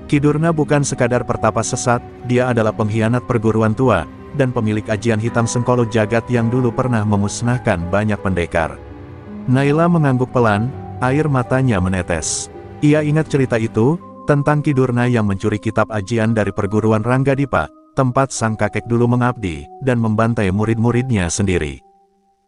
Ki Durna bukan sekadar pertapa sesat, dia adalah pengkhianat perguruan tua, dan pemilik ajian hitam Sengkolo Jagat yang dulu pernah memusnahkan banyak pendekar." Naila mengangguk pelan, air matanya menetes. Ia ingat cerita itu, tentang Ki Durna yang mencuri kitab ajian dari perguruan Ranggadipa, tempat sang kakek dulu mengabdi, dan membantai murid-muridnya sendiri.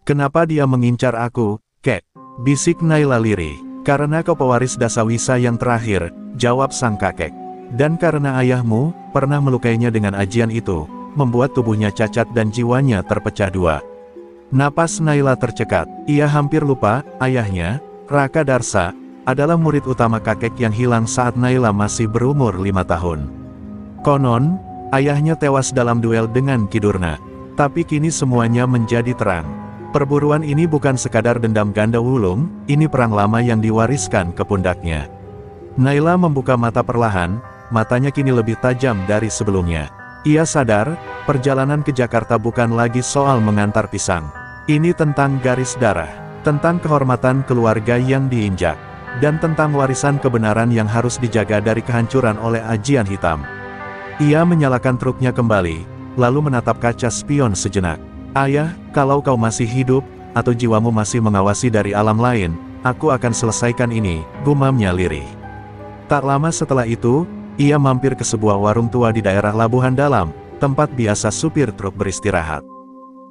"Kenapa dia mengincar aku, Kek?" bisik Naila lirih. "Karena kau pewaris Dasawisa yang terakhir," jawab sang kakek. "Dan karena ayahmu, pernah melukainya dengan ajian itu, membuat tubuhnya cacat dan jiwanya terpecah dua." Napas Naila tercekat, ia hampir lupa, ayahnya, Raka Darsa, adalah murid utama kakek yang hilang saat Naila masih berumur 5 tahun. Konon, ayahnya tewas dalam duel dengan Ki Durna. Tapi kini semuanya menjadi terang. Perburuan ini bukan sekadar dendam ganda wulung, ini perang lama yang diwariskan ke pundaknya. Naila membuka mata perlahan, matanya kini lebih tajam dari sebelumnya. Ia sadar, perjalanan ke Jakarta bukan lagi soal mengantar pisang. Ini tentang garis darah, tentang kehormatan keluarga yang diinjak, dan tentang warisan kebenaran yang harus dijaga dari kehancuran oleh ajian hitam. Ia menyalakan truknya kembali, lalu menatap kaca spion sejenak. Ayah, kalau kau masih hidup, atau jiwamu masih mengawasi dari alam lain, aku akan selesaikan ini, gumamnya lirih. Tak lama setelah itu, ia mampir ke sebuah warung tua di daerah Labuhan Dalam, tempat biasa supir truk beristirahat.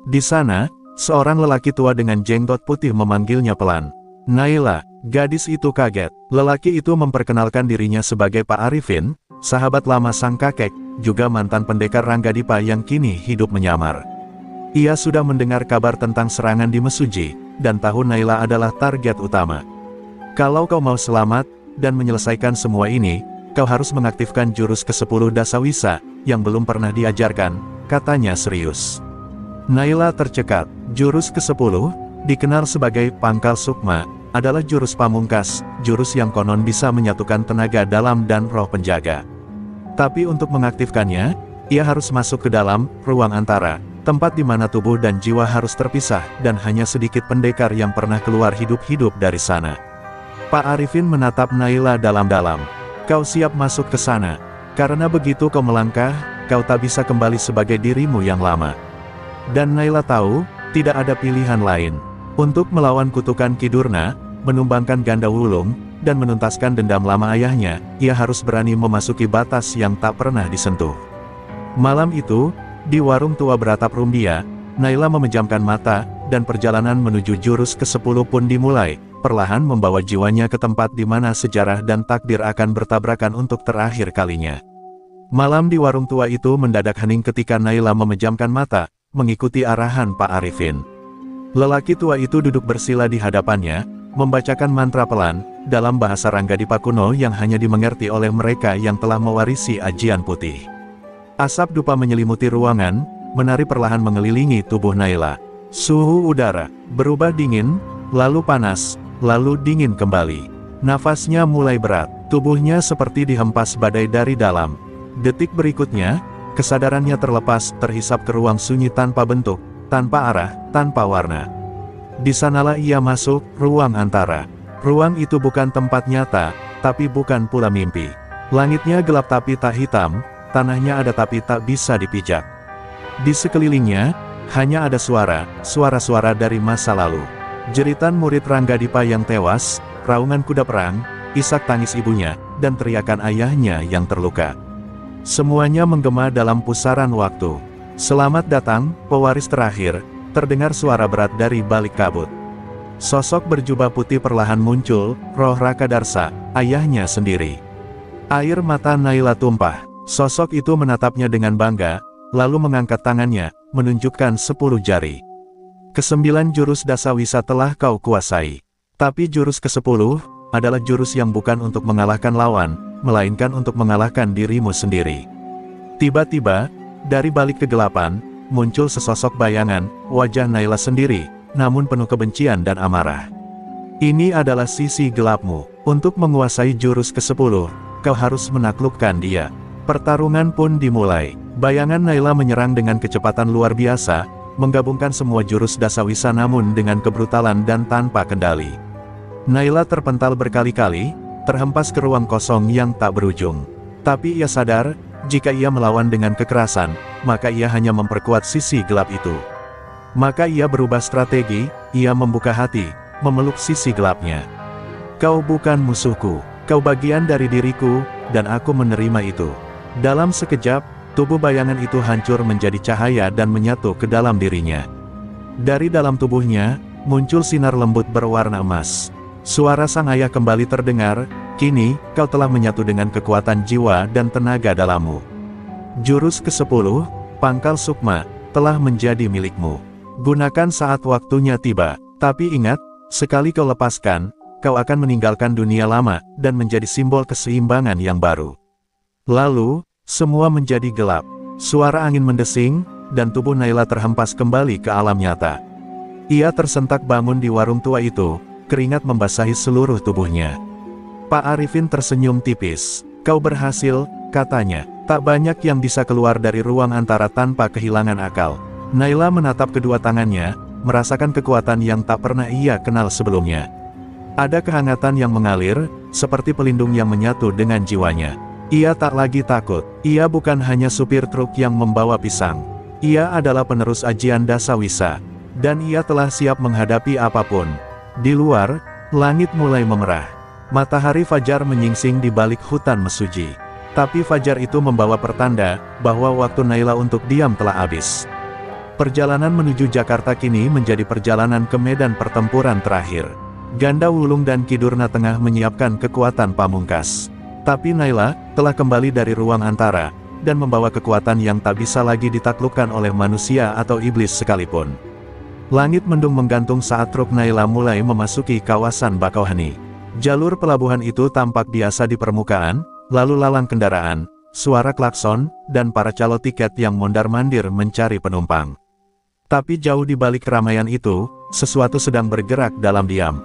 Di sana, seorang lelaki tua dengan jenggot putih memanggilnya pelan. Naila, gadis itu kaget. Lelaki itu memperkenalkan dirinya sebagai Pak Arifin, sahabat lama sang kakek, juga mantan pendekar Ranggadipa yang kini hidup menyamar. Ia sudah mendengar kabar tentang serangan di Mesuji, dan tahu Naila adalah target utama. Kalau kau mau selamat, dan menyelesaikan semua ini, kau harus mengaktifkan jurus ke-10 Dasawisa, yang belum pernah diajarkan, katanya serius. Naila tercekat. Jurus ke-10, dikenal sebagai Pangkal Sukma, adalah jurus pamungkas, jurus yang konon bisa menyatukan tenaga dalam dan roh penjaga. Tapi untuk mengaktifkannya, ia harus masuk ke dalam ruang antara, tempat di mana tubuh dan jiwa harus terpisah, dan hanya sedikit pendekar yang pernah keluar hidup-hidup dari sana. Pak Arifin menatap Naila dalam-dalam. Kau siap masuk ke sana, karena begitu kau melangkah, kau tak bisa kembali sebagai dirimu yang lama. Dan Naila tahu, tidak ada pilihan lain. Untuk melawan kutukan Ki Durna, menumbangkan ganda wulung, dan menuntaskan dendam lama ayahnya, ia harus berani memasuki batas yang tak pernah disentuh. Malam itu, di warung tua beratap Rumbia, Naila memejamkan mata, dan perjalanan menuju jurus ke-10 pun dimulai, perlahan membawa jiwanya ke tempat di mana sejarah dan takdir akan bertabrakan untuk terakhir kalinya. Malam di warung tua itu mendadak hening ketika Naila memejamkan mata, mengikuti arahan Pak Arifin. Lelaki tua itu duduk bersila di hadapannya, membacakan mantra pelan, dalam bahasa Ranggadipa kuno yang hanya dimengerti oleh mereka yang telah mewarisi ajian putih. Asap dupa menyelimuti ruangan, menari perlahan mengelilingi tubuh Naila. Suhu udara berubah dingin, lalu panas, lalu dingin kembali. Nafasnya mulai berat, tubuhnya seperti dihempas badai dari dalam. Detik berikutnya, kesadarannya terlepas, terhisap ke ruang sunyi tanpa bentuk, tanpa arah, tanpa warna. Di sanalah ia masuk, ruang antara. Ruang itu bukan tempat nyata, tapi bukan pula mimpi. Langitnya gelap tapi tak hitam, tanahnya ada tapi tak bisa dipijak. Di sekelilingnya, hanya ada suara-suara dari masa lalu. Jeritan murid Ranggadipa yang tewas, raungan kuda perang, isak tangis ibunya, dan teriakan ayahnya yang terluka. Semuanya menggema dalam pusaran waktu. Selamat datang, pewaris terakhir, terdengar suara berat dari balik kabut. Sosok berjubah putih perlahan muncul, Roh Rakadarsa, ayahnya sendiri. Air mata Naila tumpah, sosok itu menatapnya dengan bangga, lalu mengangkat tangannya, menunjukkan 10 jari. Ke-9 jurus Dasawisa telah kau kuasai. Tapi jurus ke-10, adalah jurus yang bukan untuk mengalahkan lawan, melainkan untuk mengalahkan dirimu sendiri. Tiba-tiba, dari balik kegelapan, muncul sesosok bayangan, wajah Naila sendiri, namun penuh kebencian dan amarah. Ini adalah sisi gelapmu. Untuk menguasai jurus ke-10, kau harus menaklukkan dia. Pertarungan pun dimulai. Bayangan Naila menyerang dengan kecepatan luar biasa, menggabungkan semua jurus Dasawisa namun dengan kebrutalan dan tanpa kendali. Naila terpental berkali-kali, terhempas ke ruang kosong yang tak berujung. Tapi ia sadar, jika ia melawan dengan kekerasan, maka ia hanya memperkuat sisi gelap itu. Maka ia berubah strategi, ia membuka hati, memeluk sisi gelapnya. Kau bukan musuhku, kau bagian dari diriku, dan aku menerima itu. Dalam sekejap, tubuh bayangan itu hancur menjadi cahaya dan menyatu ke dalam dirinya. Dari dalam tubuhnya, muncul sinar lembut berwarna emas. Suara sang ayah kembali terdengar, kini, kau telah menyatu dengan kekuatan jiwa dan tenaga dalammu. Jurus ke-10, Pangkal Sukma, telah menjadi milikmu. Gunakan saat waktunya tiba. Tapi ingat, sekali kau lepaskan, kau akan meninggalkan dunia lama, dan menjadi simbol keseimbangan yang baru. Lalu, semua menjadi gelap. Suara angin mendesing, dan tubuh Naila terhempas kembali ke alam nyata. Ia tersentak bangun di warung tua itu, keringat membasahi seluruh tubuhnya. Pak Arifin tersenyum tipis. "Kau berhasil," katanya. Tak banyak yang bisa keluar dari ruang antara tanpa kehilangan akal. Naila menatap kedua tangannya, merasakan kekuatan yang tak pernah ia kenal sebelumnya. Ada kehangatan yang mengalir, seperti pelindung yang menyatu dengan jiwanya. Ia tak lagi takut. Ia bukan hanya supir truk yang membawa pisang. Ia adalah penerus ajian Dasawisa. Dan ia telah siap menghadapi apapun. Di luar, langit mulai memerah. Matahari fajar menyingsing di balik hutan mesuji. Tapi fajar itu membawa pertanda, bahwa waktu Naila untuk diam telah habis. Perjalanan menuju Jakarta kini menjadi perjalanan ke medan pertempuran terakhir. Ganda Wulung dan Ki Durna tengah menyiapkan kekuatan pamungkas. Tapi Naila telah kembali dari ruang antara, dan membawa kekuatan yang tak bisa lagi ditaklukkan oleh manusia atau iblis sekalipun. Langit mendung menggantung saat truk Naila mulai memasuki kawasan Bakauheni. Jalur pelabuhan itu tampak biasa di permukaan, lalu lalang kendaraan, suara klakson, dan para calo tiket yang mondar-mandir mencari penumpang. Tapi jauh di balik keramaian itu, sesuatu sedang bergerak dalam diam.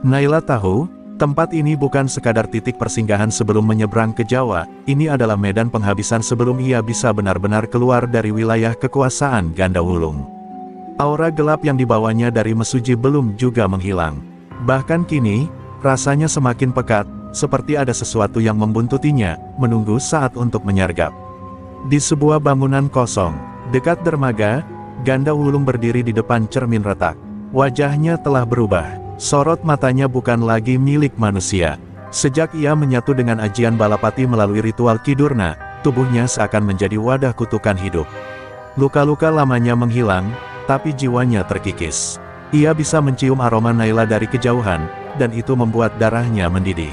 Naila tahu, tempat ini bukan sekadar titik persinggahan sebelum menyeberang ke Jawa, ini adalah medan penghabisan sebelum ia bisa benar-benar keluar dari wilayah kekuasaan Ganda Wulung. Aura gelap yang dibawanya dari Mesuji belum juga menghilang. Bahkan kini, rasanya semakin pekat, seperti ada sesuatu yang membuntutinya, menunggu saat untuk menyergap. Di sebuah bangunan kosong, dekat dermaga, Ganda Wulung berdiri di depan cermin retak. Wajahnya telah berubah. Sorot matanya bukan lagi milik manusia. Sejak ia menyatu dengan ajian Balapati melalui ritual Ki Durna, tubuhnya seakan menjadi wadah kutukan hidup. Luka-luka lamanya menghilang, tapi jiwanya terkikis. Ia bisa mencium aroma Naila dari kejauhan, dan itu membuat darahnya mendidih.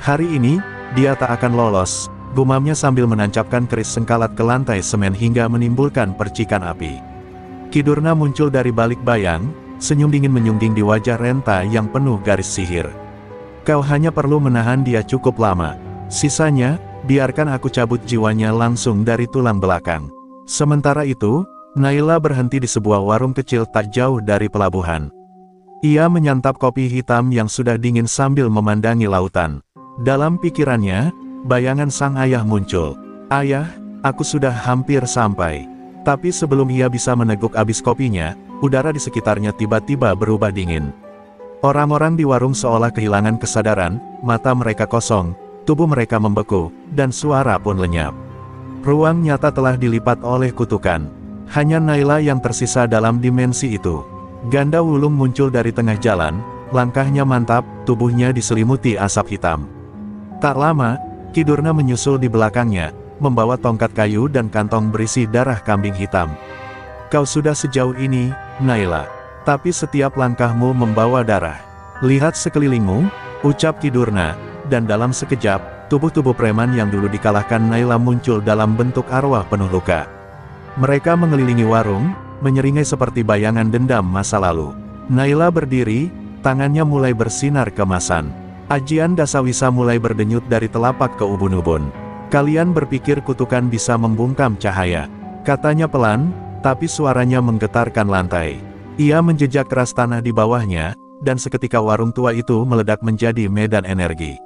Hari ini, dia tak akan lolos, gumamnya sambil menancapkan keris sengkalat ke lantai semen hingga menimbulkan percikan api. Ki Durna muncul dari balik bayang, senyum dingin menyungging di wajah Renta yang penuh garis sihir. "Kau hanya perlu menahan dia cukup lama. Sisanya, biarkan aku cabut jiwanya langsung dari tulang belakang." Sementara itu, Naila berhenti di sebuah warung kecil tak jauh dari pelabuhan. Ia menyantap kopi hitam yang sudah dingin sambil memandangi lautan. Dalam pikirannya, bayangan sang ayah muncul. "Ayah, aku sudah hampir sampai." Tapi sebelum ia bisa meneguk habis kopinya, udara di sekitarnya tiba-tiba berubah dingin. Orang-orang di warung seolah kehilangan kesadaran, mata mereka kosong, tubuh mereka membeku, dan suara pun lenyap. Ruang nyata telah dilipat oleh kutukan. Hanya Naila yang tersisa dalam dimensi itu. Ganda Wulung muncul dari tengah jalan, langkahnya mantap, tubuhnya diselimuti asap hitam. Tak lama, Ki Durna menyusul di belakangnya, membawa tongkat kayu dan kantong berisi darah kambing hitam. "Kau sudah sejauh ini, Naila. Tapi setiap langkahmu membawa darah. Lihat sekelilingmu," ucap Ki Durna, dan dalam sekejap, tubuh-tubuh preman yang dulu dikalahkan Naila muncul dalam bentuk arwah penuh luka. Mereka mengelilingi warung, menyeringai seperti bayangan dendam masa lalu. Naila berdiri, tangannya mulai bersinar kemasan. Ajian Dasawisa mulai berdenyut dari telapak ke ubun-ubun. "Kalian berpikir kutukan bisa membungkam cahaya," katanya pelan, tapi suaranya menggetarkan lantai. Ia menjejak keras tanah di bawahnya, dan seketika warung tua itu meledak menjadi medan energi.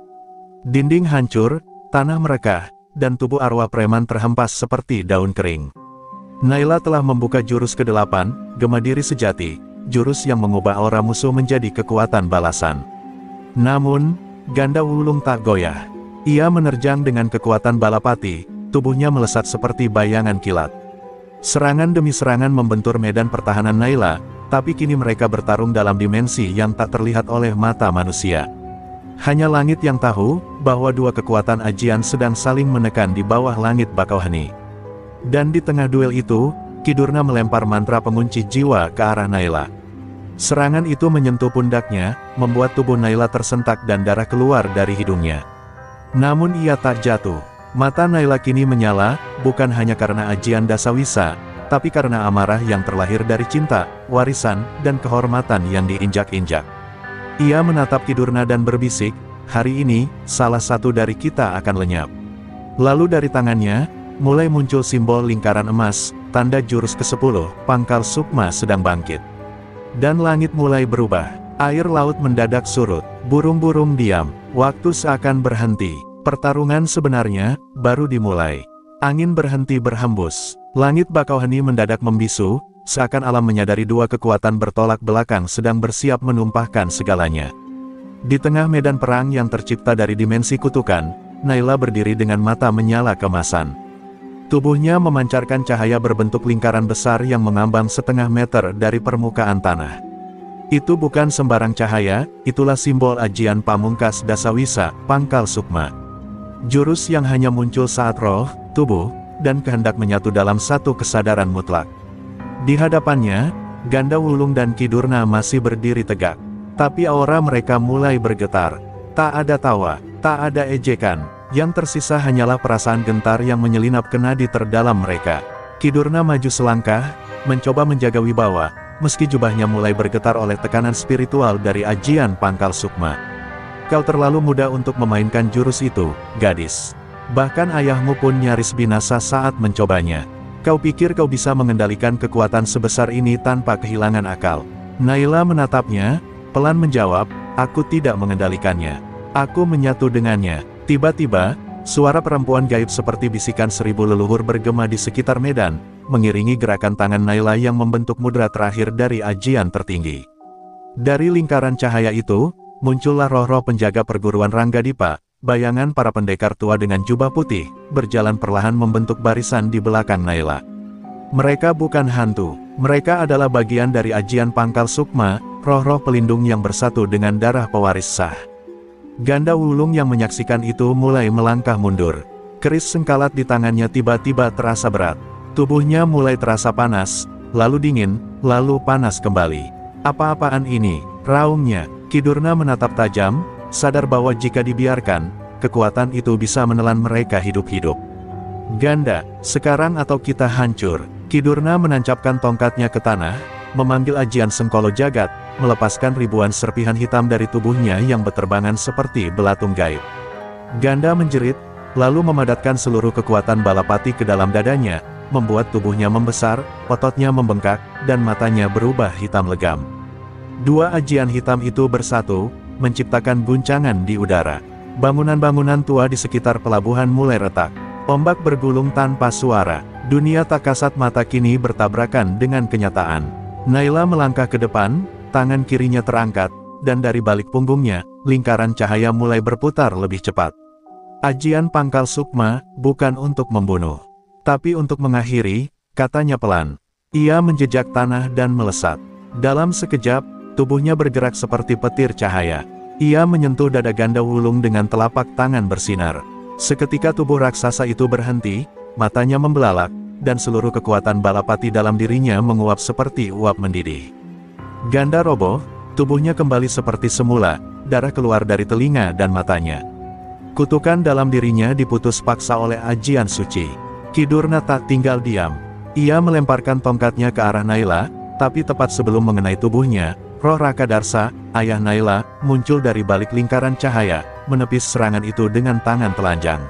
Dinding hancur, tanah merekah, dan tubuh arwah preman terhempas seperti daun kering. Naila telah membuka jurus ke-8, Gema Diri Sejati, jurus yang mengubah aura musuh menjadi kekuatan balasan. Namun, Ganda Wulung tak goyah. Ia menerjang dengan kekuatan Balapati, tubuhnya melesat seperti bayangan kilat. Serangan demi serangan membentur medan pertahanan Naila, tapi kini mereka bertarung dalam dimensi yang tak terlihat oleh mata manusia. Hanya langit yang tahu, bahwa dua kekuatan ajian sedang saling menekan di bawah langit Bakauheni. Dan di tengah duel itu, Ki Durna melempar mantra pengunci jiwa ke arah Naila. Serangan itu menyentuh pundaknya, membuat tubuh Naila tersentak dan darah keluar dari hidungnya. Namun ia tak jatuh. Mata Naila kini menyala, bukan hanya karena ajian Dasawisa, tapi karena amarah yang terlahir dari cinta, warisan, dan kehormatan yang diinjak-injak. Ia menatap Ki Durna dan berbisik, "Hari ini, salah satu dari kita akan lenyap." Lalu dari tangannya, mulai muncul simbol lingkaran emas, tanda jurus ke-10, pangkal Sukma sedang bangkit. Dan langit mulai berubah. Air laut mendadak surut. Burung-burung diam. Waktu seakan berhenti. Pertarungan sebenarnya baru dimulai. Angin berhenti berhembus. Langit Bakauheni mendadak membisu, seakan alam menyadari dua kekuatan bertolak belakang sedang bersiap menumpahkan segalanya. Di tengah medan perang yang tercipta dari dimensi kutukan, Naila berdiri dengan mata menyala kemasan. Tubuhnya memancarkan cahaya berbentuk lingkaran besar yang mengambang setengah meter dari permukaan tanah. Itu bukan sembarang cahaya, itulah simbol ajian pamungkas Dasawisa, Pangkal Sukma. Jurus yang hanya muncul saat roh, tubuh, dan kehendak menyatu dalam satu kesadaran mutlak. Di hadapannya, Ganda Wulung dan Ki Durna masih berdiri tegak. Tapi aura mereka mulai bergetar. Tak ada tawa, tak ada ejekan. Yang tersisa hanyalah perasaan gentar yang menyelinap ke nadi terdalam mereka. Ki Durna maju selangkah, mencoba menjaga wibawa, meski jubahnya mulai bergetar oleh tekanan spiritual dari ajian Pangkal Sukma. Kau terlalu muda untuk memainkan jurus itu, gadis. Bahkan ayahmu pun nyaris binasa saat mencobanya. Kau pikir kau bisa mengendalikan kekuatan sebesar ini tanpa kehilangan akal? Naila menatapnya, pelan menjawab, aku tidak mengendalikannya. Aku menyatu dengannya. Tiba-tiba, suara perempuan gaib seperti bisikan seribu leluhur bergema di sekitar medan, mengiringi gerakan tangan Naila yang membentuk mudra terakhir dari ajian tertinggi. Dari lingkaran cahaya itu, muncullah roh-roh penjaga perguruan Ranggadipa, bayangan para pendekar tua dengan jubah putih, berjalan perlahan membentuk barisan di belakang Naila. Mereka bukan hantu, mereka adalah bagian dari ajian Pangkal Sukma, roh-roh pelindung yang bersatu dengan darah pewaris sah. Ganda Wulung yang menyaksikan itu mulai melangkah mundur. Keris sengkalat di tangannya tiba-tiba terasa berat. Tubuhnya mulai terasa panas, lalu dingin, lalu panas kembali. Apa-apaan ini? Raungnya. Ki Durna menatap tajam, sadar bahwa jika dibiarkan, kekuatan itu bisa menelan mereka hidup-hidup. Ganda, sekarang atau kita hancur. Ki Durna menancapkan tongkatnya ke tanah, memanggil ajian Sengkolo Jagat, melepaskan ribuan serpihan hitam dari tubuhnya yang beterbangan seperti belatung gaib. Ganda menjerit, lalu memadatkan seluruh kekuatan balapati ke dalam dadanya, membuat tubuhnya membesar, ototnya membengkak, dan matanya berubah hitam legam. Dua ajian hitam itu bersatu, menciptakan guncangan di udara. Bangunan-bangunan tua di sekitar pelabuhan mulai retak. Ombak bergulung tanpa suara. Dunia tak kasat mata kini bertabrakan dengan kenyataan. Naila melangkah ke depan, tangan kirinya terangkat, dan dari balik punggungnya, lingkaran cahaya mulai berputar lebih cepat. Ajian Pangkal Sukma, bukan untuk membunuh, tapi untuk mengakhiri, katanya pelan. Ia menjejak tanah dan melesat. Dalam sekejap, tubuhnya bergerak seperti petir cahaya. Ia menyentuh dada Ganda Wulung dengan telapak tangan bersinar. Seketika tubuh raksasa itu berhenti, matanya membelalak, dan seluruh kekuatan balapati dalam dirinya menguap seperti uap mendidih. Ganda roboh, tubuhnya kembali seperti semula, darah keluar dari telinga dan matanya. Kutukan dalam dirinya diputus paksa oleh ajian suci. Ki Durna tak tinggal diam. Ia melemparkan tongkatnya ke arah Naila, tapi tepat sebelum mengenai tubuhnya, roh Raka Darsa, ayah Naila, muncul dari balik lingkaran cahaya, menepis serangan itu dengan tangan telanjang.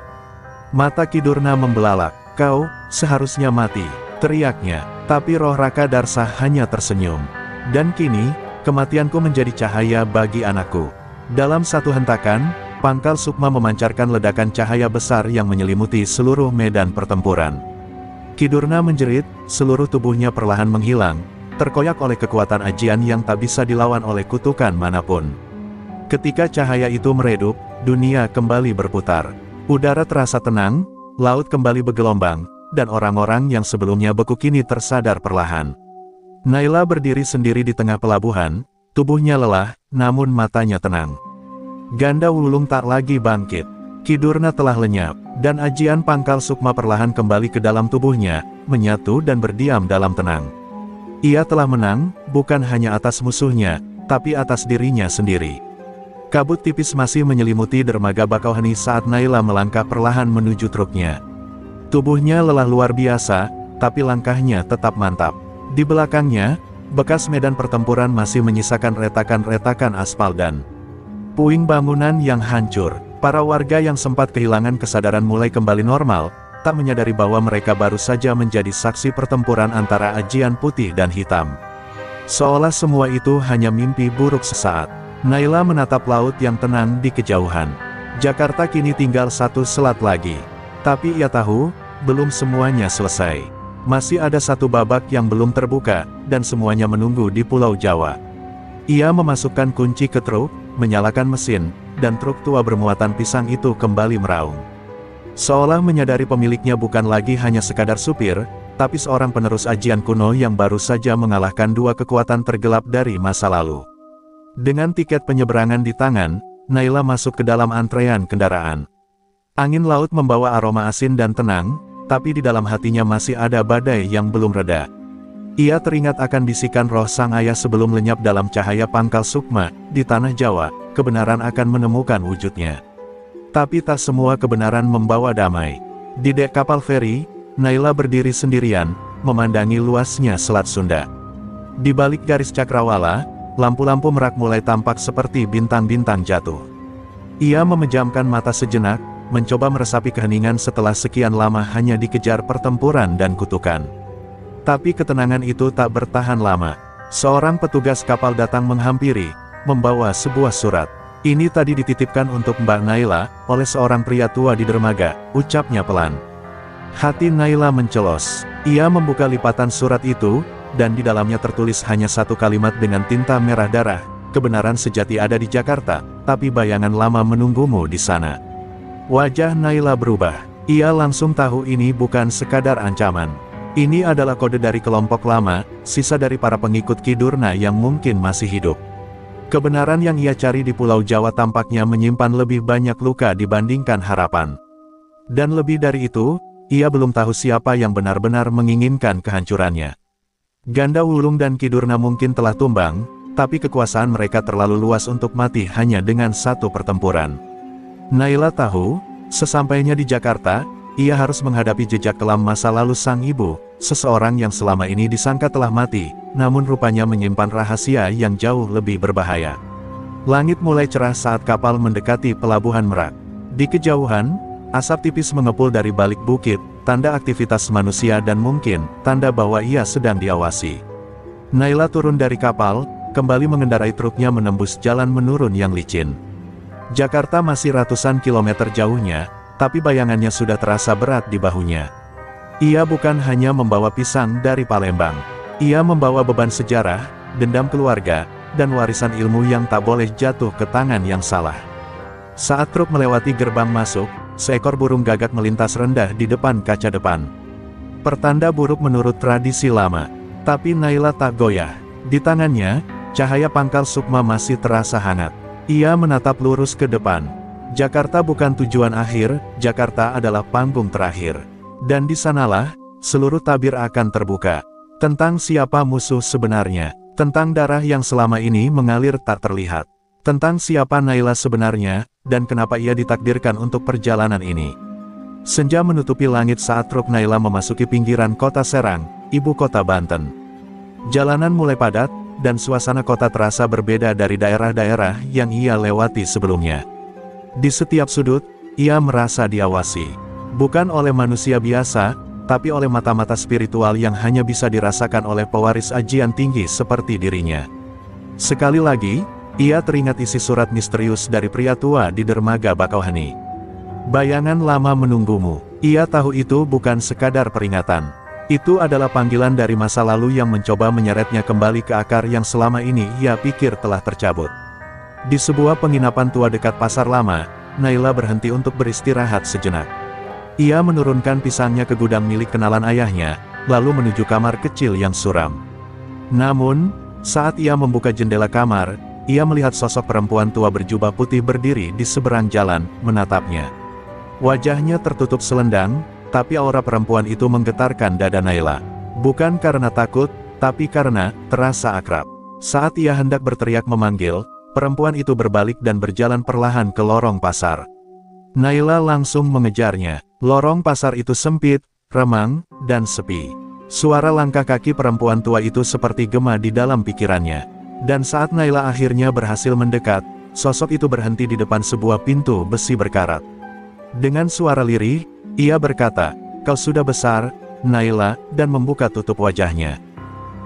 Mata Ki Durna membelalak. Kau, seharusnya mati, teriaknya, tapi roh Raka Darsa hanya tersenyum. Dan kini, kematianku menjadi cahaya bagi anakku. Dalam satu hentakan, Pangkal Sukma memancarkan ledakan cahaya besar yang menyelimuti seluruh medan pertempuran. Ki Durna menjerit, seluruh tubuhnya perlahan menghilang, terkoyak oleh kekuatan ajian yang tak bisa dilawan oleh kutukan manapun. Ketika cahaya itu meredup, dunia kembali berputar. Udara terasa tenang, laut kembali bergelombang, dan orang-orang yang sebelumnya beku kini tersadar perlahan. Naila berdiri sendiri di tengah pelabuhan, tubuhnya lelah, namun matanya tenang. Ganda Wulung tak lagi bangkit. Ki Durna telah lenyap, dan ajian Pangkal Sukma perlahan kembali ke dalam tubuhnya, menyatu dan berdiam dalam tenang. Ia telah menang, bukan hanya atas musuhnya, tapi atas dirinya sendiri. Kabut tipis masih menyelimuti dermaga Bakauheni saat Naila melangkah perlahan menuju truknya. Tubuhnya lelah luar biasa, tapi langkahnya tetap mantap. Di belakangnya, bekas medan pertempuran masih menyisakan retakan-retakan aspal dan puing bangunan yang hancur. Para warga yang sempat kehilangan kesadaran mulai kembali normal, tak menyadari bahwa mereka baru saja menjadi saksi pertempuran antara ajian putih dan hitam. Seolah semua itu hanya mimpi buruk sesaat. Naila menatap laut yang tenang di kejauhan. Jakarta kini tinggal satu selat lagi. Tapi ia tahu, belum semuanya selesai. Masih ada satu babak yang belum terbuka, dan semuanya menunggu di Pulau Jawa. Ia memasukkan kunci ke truk, menyalakan mesin, dan truk tua bermuatan pisang itu kembali meraung. Seolah menyadari pemiliknya bukan lagi hanya sekadar supir, tapi seorang penerus ajian kuno yang baru saja mengalahkan dua kekuatan tergelap dari masa lalu. Dengan tiket penyeberangan di tangan, Naila masuk ke dalam antrean kendaraan. Angin laut membawa aroma asin dan tenang, tapi di dalam hatinya masih ada badai yang belum reda. Ia teringat akan bisikan roh sang ayah sebelum lenyap dalam cahaya pangkal sukma, di tanah Jawa, kebenaran akan menemukan wujudnya. Tapi tak semua kebenaran membawa damai. Di dek kapal feri, Naila berdiri sendirian, memandangi luasnya Selat Sunda. Di balik garis cakrawala, lampu-lampu merak mulai tampak seperti bintang-bintang jatuh. Ia memejamkan mata sejenak, mencoba meresapi keheningan setelah sekian lama hanya dikejar pertempuran dan kutukan. Tapi ketenangan itu tak bertahan lama. Seorang petugas kapal datang menghampiri, membawa sebuah surat. Ini tadi dititipkan untuk Mbak Naila, oleh seorang pria tua di dermaga, ucapnya pelan. Hati Naila mencelos. Ia membuka lipatan surat itu, dan di dalamnya tertulis hanya satu kalimat dengan tinta merah darah. Kebenaran sejati ada di Jakarta, tapi bayangan lama menunggumu di sana. Wajah Naila berubah. Ia langsung tahu ini bukan sekadar ancaman. Ini adalah kode dari kelompok lama, sisa dari para pengikut Ki Durna yang mungkin masih hidup. Kebenaran yang ia cari di Pulau Jawa tampaknya menyimpan lebih banyak luka dibandingkan harapan. Dan lebih dari itu, ia belum tahu siapa yang benar-benar menginginkan kehancurannya. Ganda Wulung dan Ki Durna mungkin telah tumbang, tapi kekuasaan mereka terlalu luas untuk mati hanya dengan satu pertempuran. Naila tahu, sesampainya di Jakarta, ia harus menghadapi jejak kelam masa lalu sang ibu, seseorang yang selama ini disangka telah mati, namun rupanya menyimpan rahasia yang jauh lebih berbahaya. Langit mulai cerah saat kapal mendekati pelabuhan Merak. Di kejauhan, asap tipis mengepul dari balik bukit, tanda aktivitas manusia dan mungkin, tanda bahwa ia sedang diawasi. Naila turun dari kapal, kembali mengendarai truknya menembus jalan menurun yang licin. Jakarta masih ratusan kilometer jauhnya, tapi bayangannya sudah terasa berat di bahunya. Ia bukan hanya membawa pisang dari Palembang. Ia membawa beban sejarah, dendam keluarga, dan warisan ilmu yang tak boleh jatuh ke tangan yang salah. Saat truk melewati gerbang masuk, seekor burung gagak melintas rendah di depan kaca depan. Pertanda buruk menurut tradisi lama. Tapi Naila tak goyah. Di tangannya, cahaya pangkal sukma masih terasa hangat. Ia menatap lurus ke depan. Jakarta bukan tujuan akhir, Jakarta adalah panggung terakhir. Dan di sanalah, seluruh tabir akan terbuka. Tentang siapa musuh sebenarnya. Tentang darah yang selama ini mengalir tak terlihat. Tentang siapa Naila sebenarnya, dan kenapa ia ditakdirkan untuk perjalanan ini. Senja menutupi langit saat truk Naila memasuki pinggiran kota Serang, ibu kota Banten. Jalanan mulai padat, dan suasana kota terasa berbeda dari daerah-daerah yang ia lewati sebelumnya. Di setiap sudut, ia merasa diawasi. Bukan oleh manusia biasa, tapi oleh mata-mata spiritual yang hanya bisa dirasakan oleh pewaris ajian tinggi seperti dirinya. Sekali lagi, ia teringat isi surat misterius dari pria tua di dermaga Bakauheni. Bayangan lama menunggumu. Ia tahu itu bukan sekadar peringatan. Itu adalah panggilan dari masa lalu yang mencoba menyeretnya kembali ke akar yang selama ini ia pikir telah tercabut. Di sebuah penginapan tua dekat Pasar Lama, Naila berhenti untuk beristirahat sejenak. Ia menurunkan pisangnya ke gudang milik kenalan ayahnya, lalu menuju kamar kecil yang suram. Namun, saat ia membuka jendela kamar, ia melihat sosok perempuan tua berjubah putih berdiri di seberang jalan, menatapnya. Wajahnya tertutup selendang, tapi aura perempuan itu menggetarkan dada Naila. Bukan karena takut, tapi karena terasa akrab. Saat ia hendak berteriak memanggil, perempuan itu berbalik dan berjalan perlahan ke lorong pasar. Naila langsung mengejarnya. Lorong pasar itu sempit, remang, dan sepi. Suara langkah kaki perempuan tua itu seperti gema di dalam pikirannya. Dan saat Naila akhirnya berhasil mendekat, sosok itu berhenti di depan sebuah pintu besi berkarat. Dengan suara lirih, ia berkata, "Kau sudah besar, Naila," dan membuka tutup wajahnya.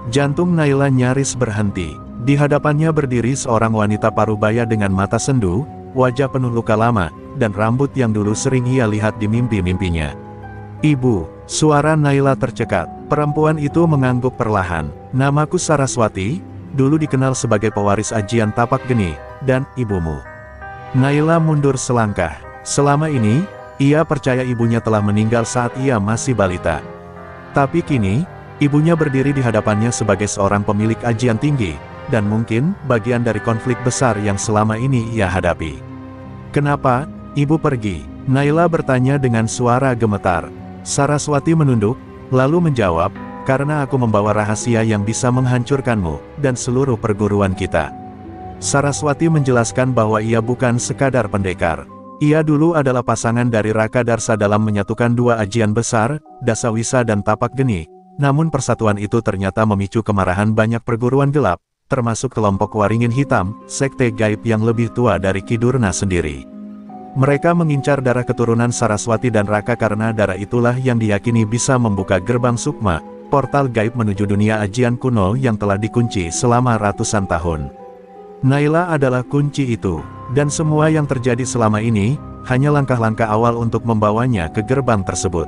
Jantung Naila nyaris berhenti. Di hadapannya berdiri seorang wanita parubaya dengan mata sendu, wajah penuh luka lama, dan rambut yang dulu sering ia lihat di mimpi-mimpinya. "Ibu," suara Naila tercekat. Perempuan itu mengangguk perlahan. "Namaku Saraswati, dulu dikenal sebagai pewaris ajian tapak geni, dan ibumu." Naila mundur selangkah. Selama ini, ia percaya ibunya telah meninggal saat ia masih balita. Tapi kini, ibunya berdiri di hadapannya sebagai seorang pemilik ajian tinggi, dan mungkin bagian dari konflik besar yang selama ini ia hadapi. "Kenapa, ibu pergi?" Naila bertanya dengan suara gemetar. Saraswati menunduk, lalu menjawab, "Karena aku membawa rahasia yang bisa menghancurkanmu, dan seluruh perguruan kita." Saraswati menjelaskan bahwa ia bukan sekadar pendekar. Ia dulu adalah pasangan dari Raka Darsa dalam menyatukan dua ajian besar, Dasawisa dan Tapak Geni. Namun persatuan itu ternyata memicu kemarahan banyak perguruan gelap, termasuk kelompok Waringin Hitam, sekte gaib yang lebih tua dari Ki Durna sendiri. Mereka mengincar darah keturunan Saraswati dan Raka karena darah itulah yang diyakini bisa membuka gerbang sukma, portal gaib menuju dunia ajian kuno yang telah dikunci selama ratusan tahun. Naila adalah kunci itu, dan semua yang terjadi selama ini, hanya langkah-langkah awal untuk membawanya ke gerbang tersebut.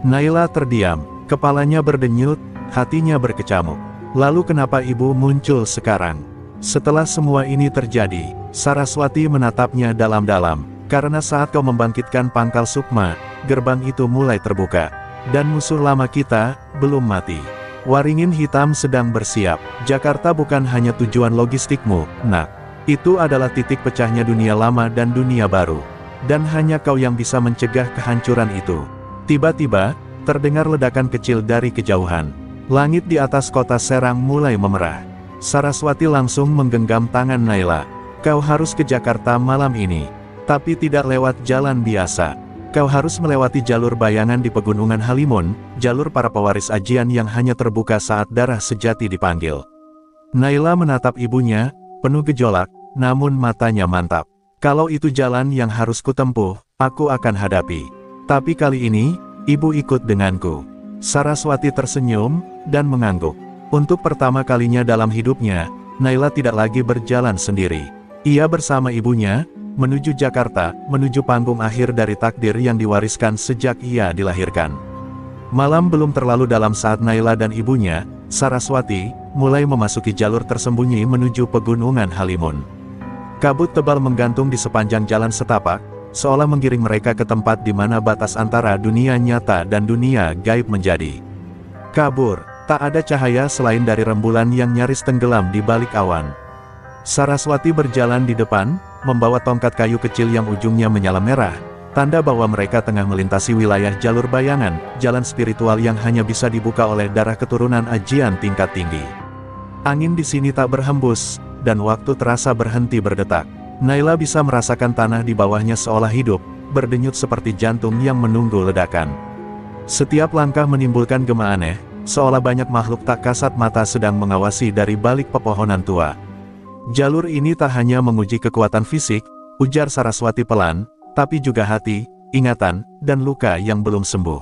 Naila terdiam, kepalanya berdenyut, hatinya berkecamuk. "Lalu kenapa ibu muncul sekarang?" Setelah semua ini terjadi, Saraswati menatapnya dalam-dalam. "Karena saat kau membangkitkan pangkal sukma, gerbang itu mulai terbuka. Dan musuh lama kita, belum mati. Waringin Hitam sedang bersiap. Jakarta bukan hanya tujuan logistikmu, nak. Itu adalah titik pecahnya dunia lama dan dunia baru. Dan hanya kau yang bisa mencegah kehancuran itu." Tiba-tiba, terdengar ledakan kecil dari kejauhan. Langit di atas kota Serang mulai memerah. Saraswati langsung menggenggam tangan Naila. "Kau harus ke Jakarta malam ini. Tapi tidak lewat jalan biasa. Kau harus melewati jalur bayangan di Pegunungan Halimun, jalur para pewaris ajian yang hanya terbuka saat darah sejati dipanggil." Naila menatap ibunya, penuh gejolak, namun matanya mantap. "Kalau itu jalan yang harus kutempuh, aku akan hadapi. Tapi kali ini, ibu ikut denganku." Saraswati tersenyum, dan mengangguk. Untuk pertama kalinya dalam hidupnya, Naila tidak lagi berjalan sendiri. Ia bersama ibunya, menuju Jakarta, menuju panggung akhir dari takdir yang diwariskan sejak ia dilahirkan. Malam belum terlalu dalam saat Naila dan ibunya, Saraswati, mulai memasuki jalur tersembunyi menuju Pegunungan Halimun. Kabut tebal menggantung di sepanjang jalan setapak, seolah menggiring mereka ke tempat di mana batas antara dunia nyata dan dunia gaib menjadi kabur. Tak ada cahaya selain dari rembulan yang nyaris tenggelam di balik awan. Saraswati berjalan di depan, membawa tongkat kayu kecil yang ujungnya menyala merah, tanda bahwa mereka tengah melintasi wilayah jalur bayangan, jalan spiritual yang hanya bisa dibuka oleh darah keturunan ajian tingkat tinggi. Angin di sini tak berhembus, dan waktu terasa berhenti berdetak. Naila bisa merasakan tanah di bawahnya seolah hidup, berdenyut seperti jantung yang menunggu ledakan. Setiap langkah menimbulkan gema aneh, seolah banyak makhluk tak kasat mata sedang mengawasi dari balik pepohonan tua. "Jalur ini tak hanya menguji kekuatan fisik," ujar Saraswati pelan, "tapi juga hati, ingatan, dan luka yang belum sembuh."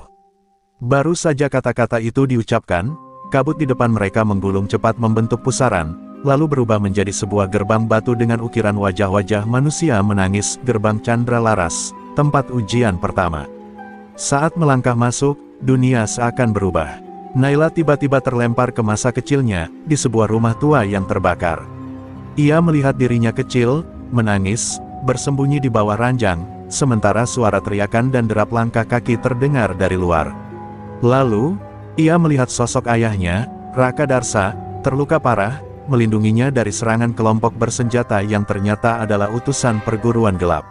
Baru saja kata-kata itu diucapkan, kabut di depan mereka menggulung cepat membentuk pusaran, lalu berubah menjadi sebuah gerbang batu dengan ukiran wajah-wajah manusia menangis, gerbang Candra Laras, tempat ujian pertama. Saat melangkah masuk, dunia seakan berubah. Naila tiba-tiba terlempar ke masa kecilnya, di sebuah rumah tua yang terbakar. Ia melihat dirinya kecil, menangis, bersembunyi di bawah ranjang, sementara suara teriakan dan derap langkah kaki terdengar dari luar. Lalu, ia melihat sosok ayahnya, Raka Darsa, terluka parah, melindunginya dari serangan kelompok bersenjata yang ternyata adalah utusan perguruan gelap.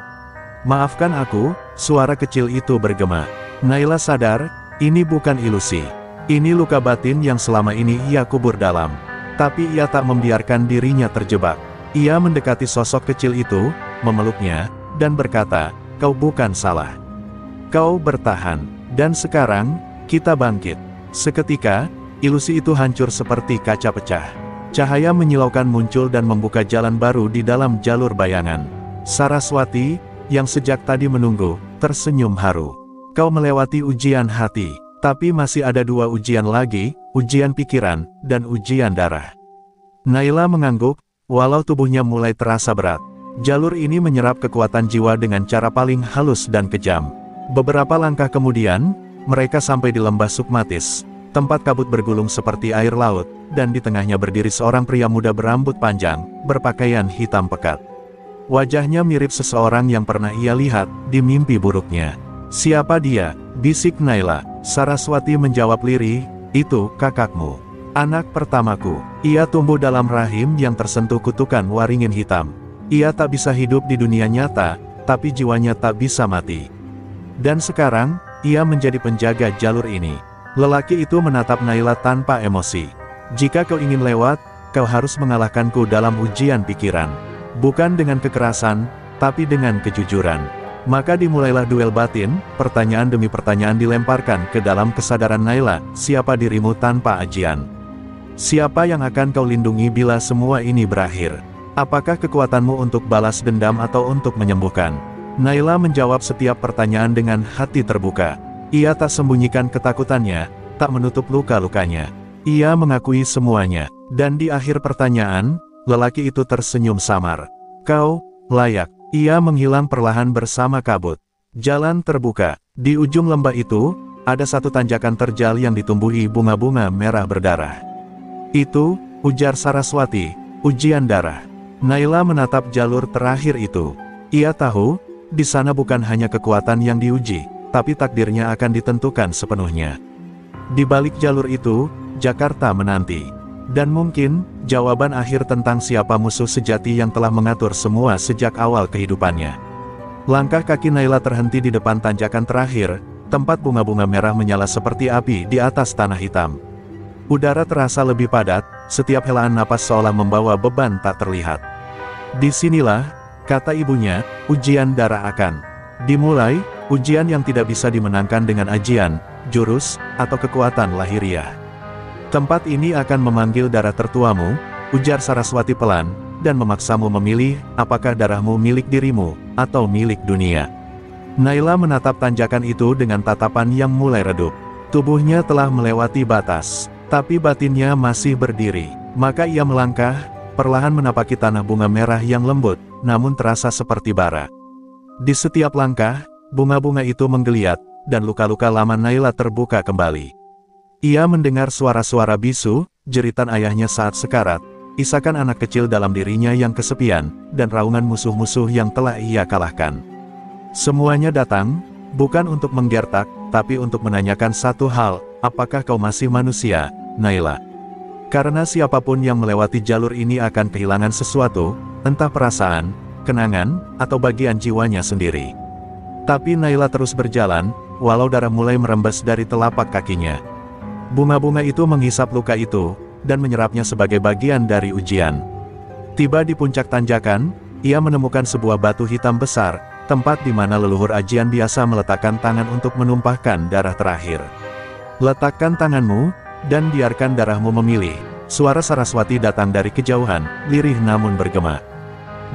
"Maafkan aku," suara kecil itu bergema. Naila sadar, ini bukan ilusi. Ini luka batin yang selama ini ia kubur dalam. Tapi ia tak membiarkan dirinya terjebak. Ia mendekati sosok kecil itu, memeluknya, dan berkata, "Kau bukan salah. Kau bertahan. Dan sekarang, kita bangkit." Seketika, ilusi itu hancur seperti kaca pecah. Cahaya menyilaukan muncul dan membuka jalan baru di dalam jalur bayangan. Saraswati, yang sejak tadi menunggu, tersenyum haru. "Kau melewati ujian hati. Tapi masih ada 2 ujian lagi, ujian pikiran, dan ujian darah. Naila mengangguk, walau tubuhnya mulai terasa berat. Jalur ini menyerap kekuatan jiwa dengan cara paling halus dan kejam. Beberapa langkah kemudian, mereka sampai di lembah Sukmatis, tempat kabut bergulung seperti air laut, dan di tengahnya berdiri seorang pria muda berambut panjang, berpakaian hitam pekat. Wajahnya mirip seseorang yang pernah ia lihat di mimpi buruknya. "Siapa dia?" bisik Naila. Saraswati menjawab lirih, "Itu kakakmu. Anak pertamaku. Ia tumbuh dalam rahim yang tersentuh kutukan waringin hitam. Ia tak bisa hidup di dunia nyata, tapi jiwanya tak bisa mati. Dan sekarang, ia menjadi penjaga jalur ini." Lelaki itu menatap Naila tanpa emosi. "Jika kau ingin lewat, kau harus mengalahkanku dalam ujian pikiran. Bukan dengan kekerasan, tapi dengan kejujuran." Maka dimulailah duel batin, pertanyaan demi pertanyaan dilemparkan ke dalam kesadaran Naila. "Siapa dirimu tanpa ajian? Siapa yang akan kau lindungi bila semua ini berakhir? Apakah kekuatanmu untuk balas dendam atau untuk menyembuhkan?" Naila menjawab setiap pertanyaan dengan hati terbuka. Ia tak sembunyikan ketakutannya, tak menutup luka-lukanya. Ia mengakui semuanya, dan di akhir pertanyaan, lelaki itu tersenyum samar. "Kau layak." Ia menghilang perlahan bersama kabut. Jalan terbuka. Di ujung lembah itu, ada satu tanjakan terjal yang ditumbuhi bunga-bunga merah berdarah. "Itu," ujar Saraswati, "ujian darah." Naila menatap jalur terakhir itu. Ia tahu, di sana bukan hanya kekuatan yang diuji, tapi takdirnya akan ditentukan sepenuhnya. Di balik jalur itu, Jakarta menanti. Dan mungkin, jawaban akhir tentang siapa musuh sejati yang telah mengatur semua sejak awal kehidupannya. Langkah kaki Naila terhenti di depan tanjakan terakhir, tempat bunga-bunga merah menyala seperti api di atas tanah hitam. Udara terasa lebih padat, setiap helaan napas seolah membawa beban tak terlihat. "Disinilah," kata ibunya, "ujian darah akan dimulai, ujian yang tidak bisa dimenangkan dengan ajian, jurus, atau kekuatan lahiriah. Tempat ini akan memanggil darah tertuamu," ujar Saraswati pelan, "dan memaksamu memilih, apakah darahmu milik dirimu, atau milik dunia." Naila menatap tanjakan itu dengan tatapan yang mulai redup. Tubuhnya telah melewati batas, tapi batinnya masih berdiri. Maka ia melangkah, perlahan menapaki tanah bunga merah yang lembut, namun terasa seperti bara. Di setiap langkah, bunga-bunga itu menggeliat, dan luka-luka lama Naila terbuka kembali. Ia mendengar suara-suara bisu, jeritan ayahnya saat sekarat, isakan anak kecil dalam dirinya yang kesepian, dan raungan musuh-musuh yang telah ia kalahkan. Semuanya datang, bukan untuk menggertak, tapi untuk menanyakan satu hal, "Apakah kau masih manusia, Naila?" Karena siapapun yang melewati jalur ini akan kehilangan sesuatu, entah perasaan, kenangan, atau bagian jiwanya sendiri. Tapi Naila terus berjalan, walau darah mulai merembes dari telapak kakinya. Bunga-bunga itu menghisap luka itu, dan menyerapnya sebagai bagian dari ujian. Tiba di puncak tanjakan, ia menemukan sebuah batu hitam besar, tempat di mana leluhur ajian biasa meletakkan tangan untuk menumpahkan darah terakhir. "Letakkan tanganmu, dan biarkan darahmu memilih." Suara Saraswati datang dari kejauhan, lirih namun bergema.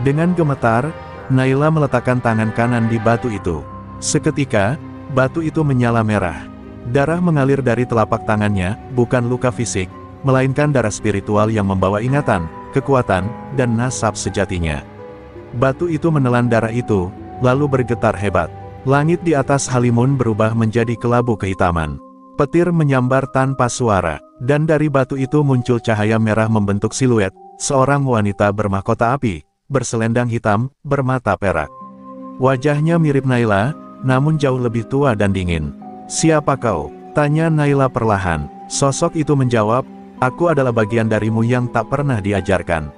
Dengan gemetar, Naila meletakkan tangan kanan di batu itu. Seketika, batu itu menyala merah. Darah mengalir dari telapak tangannya, bukan luka fisik, melainkan darah spiritual yang membawa ingatan, kekuatan, dan nasab sejatinya. Batu itu menelan darah itu, lalu bergetar hebat. Langit di atas Halimun berubah menjadi kelabu kehitaman. Petir menyambar tanpa suara, dan dari batu itu muncul cahaya merah membentuk siluet, seorang wanita bermahkota api, berselendang hitam, bermata perak. Wajahnya mirip Naila, namun jauh lebih tua dan dingin. "Siapa kau?" tanya Naila perlahan. Sosok itu menjawab, "Aku adalah bagian darimu yang tak pernah diajarkan.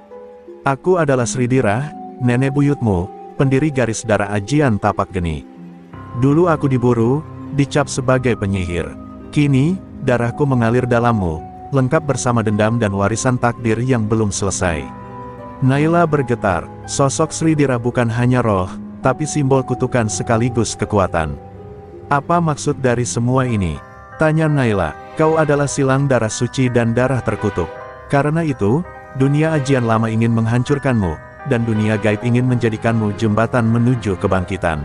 Aku adalah Sridira, nenek buyutmu, pendiri garis darah ajian tapak geni. Dulu aku diburu, dicap sebagai penyihir. Kini, darahku mengalir dalammu, lengkap bersama dendam dan warisan takdir yang belum selesai." Naila bergetar. Sosok Sridira bukan hanya roh, tapi simbol kutukan sekaligus kekuatan. "Apa maksud dari semua ini?" tanya Naila. "Kau adalah silang darah suci dan darah terkutuk. Karena itu, dunia ajian lama ingin menghancurkanmu, dan dunia gaib ingin menjadikanmu jembatan menuju kebangkitan."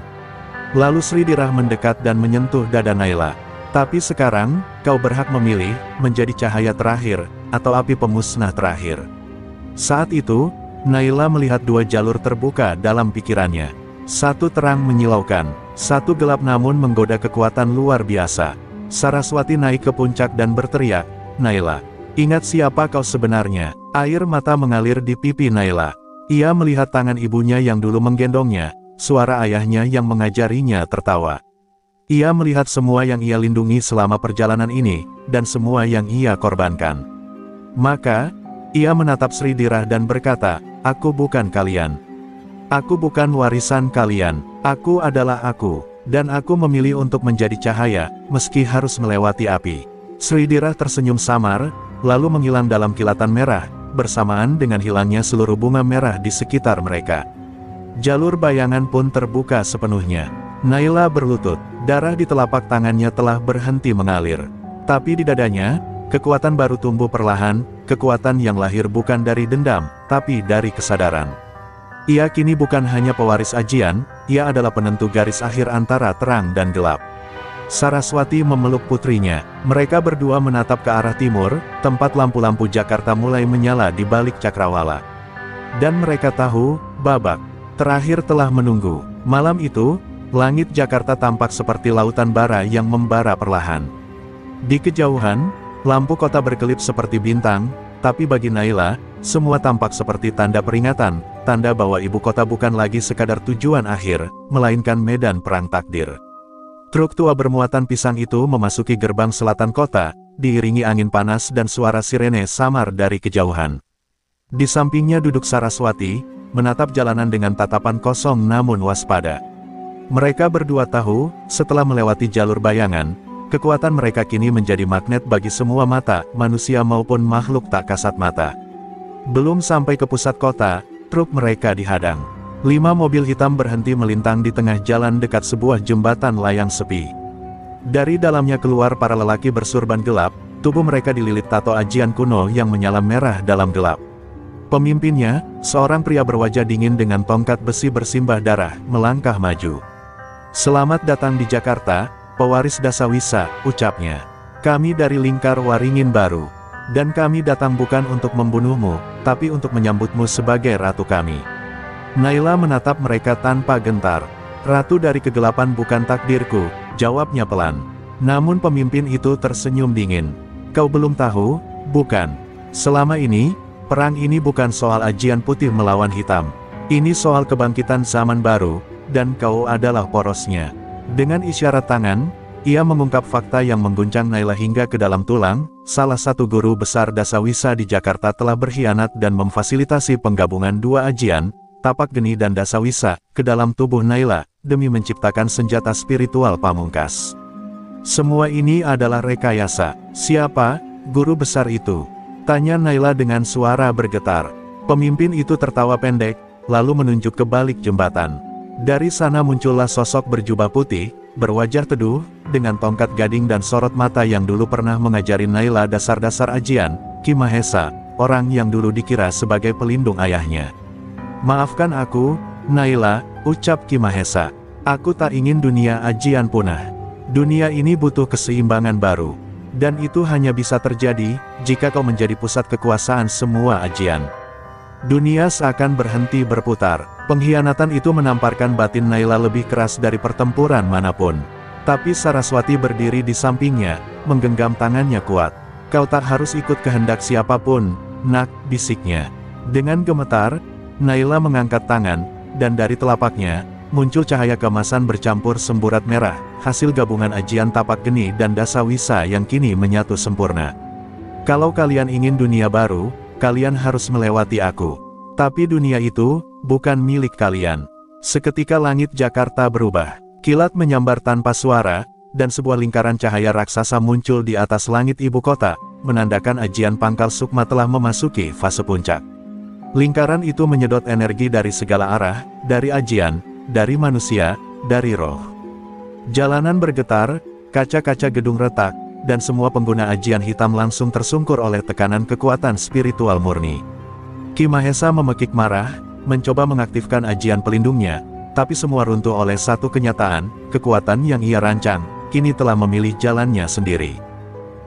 Lalu Sridira mendekat dan menyentuh dada Naila. Tapi sekarang, kau berhak memilih, menjadi cahaya terakhir, atau api pemusnah terakhir. Saat itu, Naila melihat dua jalur terbuka dalam pikirannya. Satu terang menyilaukan, satu gelap namun menggoda kekuatan luar biasa. Saraswati naik ke puncak dan berteriak, "Naila, ingat siapa kau sebenarnya?" Air mata mengalir di pipi Naila. Ia melihat tangan ibunya yang dulu menggendongnya, suara ayahnya yang mengajarinya tertawa. Ia melihat semua yang ia lindungi selama perjalanan ini, dan semua yang ia korbankan. Maka, ia menatap Sri Dirah dan berkata, "Aku bukan kalian. Aku bukan warisan kalian. Aku adalah aku, dan aku memilih untuk menjadi cahaya, meski harus melewati api." Sri Dirah tersenyum samar, lalu menghilang dalam kilatan merah, bersamaan dengan hilangnya seluruh bunga merah di sekitar mereka. Jalur bayangan pun terbuka sepenuhnya. Naila berlutut, darah di telapak tangannya telah berhenti mengalir. Tapi di dadanya, kekuatan baru tumbuh perlahan, kekuatan yang lahir bukan dari dendam, tapi dari kesadaran. Ia kini bukan hanya pewaris ajian, ia adalah penentu garis akhir antara terang dan gelap. Saraswati memeluk putrinya. Mereka berdua menatap ke arah timur, tempat lampu-lampu Jakarta mulai menyala di balik cakrawala. Dan mereka tahu, babak terakhir telah menunggu. Malam itu, langit Jakarta tampak seperti lautan bara yang membara perlahan. Di kejauhan, lampu kota berkelip seperti bintang, tapi bagi Naila, semua tampak seperti tanda peringatan, tanda bahwa ibu kota bukan lagi sekadar tujuan akhir, melainkan medan perang takdir. Truk tua bermuatan pisang itu memasuki gerbang selatan kota, diiringi angin panas dan suara sirene samar dari kejauhan. Di sampingnya duduk Saraswati, menatap jalanan dengan tatapan kosong namun waspada. Mereka berdua tahu, setelah melewati jalur bayangan, kekuatan mereka kini menjadi magnet bagi semua mata, manusia maupun makhluk tak kasat mata. Belum sampai ke pusat kota, truk mereka dihadang. 5 mobil hitam berhenti melintang di tengah jalan dekat sebuah jembatan layang sepi. Dari dalamnya keluar para lelaki bersurban gelap, tubuh mereka dililit tato ajian kuno yang menyala merah dalam gelap. Pemimpinnya, seorang pria berwajah dingin dengan tongkat besi bersimbah darah, melangkah maju. "Selamat datang di Jakarta, pewaris Dasawisa," ucapnya. "Kami dari Lingkar Waringin Baru. Dan kami datang bukan untuk membunuhmu, tapi untuk menyambutmu sebagai ratu kami." Naila menatap mereka tanpa gentar. "Ratu dari kegelapan bukan takdirku," jawabnya pelan. Namun pemimpin itu tersenyum dingin. "Kau belum tahu, bukan? Selama ini, perang ini bukan soal ajian putih melawan hitam. Ini soal kebangkitan zaman baru, dan kau adalah porosnya." Dengan isyarat tangan, ia mengungkap fakta yang mengguncang Naila hingga ke dalam tulang. Salah satu guru besar Dasawisa di Jakarta telah berkhianat dan memfasilitasi penggabungan dua ajian, Tapak Geni dan Dasawisa, ke dalam tubuh Naila, demi menciptakan senjata spiritual pamungkas. Semua ini adalah rekayasa. "Siapa guru besar itu?" tanya Naila dengan suara bergetar. Pemimpin itu tertawa pendek, lalu menunjuk ke balik jembatan. Dari sana muncullah sosok berjubah putih, berwajah teduh, dengan tongkat gading dan sorot mata yang dulu pernah mengajari Naila dasar-dasar ajian, Ki Mahesa, orang yang dulu dikira sebagai pelindung ayahnya. "Maafkan aku, Naila," ucap Ki Mahesa. "Aku tak ingin dunia ajian punah. Dunia ini butuh keseimbangan baru. Dan itu hanya bisa terjadi, jika kau menjadi pusat kekuasaan semua ajian." Dunia seakan berhenti berputar. Pengkhianatan itu menamparkan batin Naila lebih keras dari pertempuran manapun. Tapi Saraswati berdiri di sampingnya, menggenggam tangannya kuat. "Kau tak harus ikut kehendak siapapun, nak," bisiknya. Dengan gemetar, Naila mengangkat tangan, dan dari telapaknya, muncul cahaya keemasan bercampur semburat merah, hasil gabungan ajian Tapak Geni dan Dasawisa yang kini menyatu sempurna. "Kalau kalian ingin dunia baru, kalian harus melewati aku. Tapi dunia itu, bukan milik kalian." Seketika langit Jakarta berubah. Kilat menyambar tanpa suara, dan sebuah lingkaran cahaya raksasa muncul di atas langit ibu kota, menandakan ajian Pangkal Sukma telah memasuki fase puncak. Lingkaran itu menyedot energi dari segala arah, dari ajian, dari manusia, dari roh. Jalanan bergetar, kaca-kaca gedung retak, dan semua pengguna ajian hitam langsung tersungkur oleh tekanan kekuatan spiritual murni. Ki Mahesa memekik marah, mencoba mengaktifkan ajian pelindungnya, tapi semua runtuh oleh satu kenyataan, kekuatan yang ia rancang, kini telah memilih jalannya sendiri.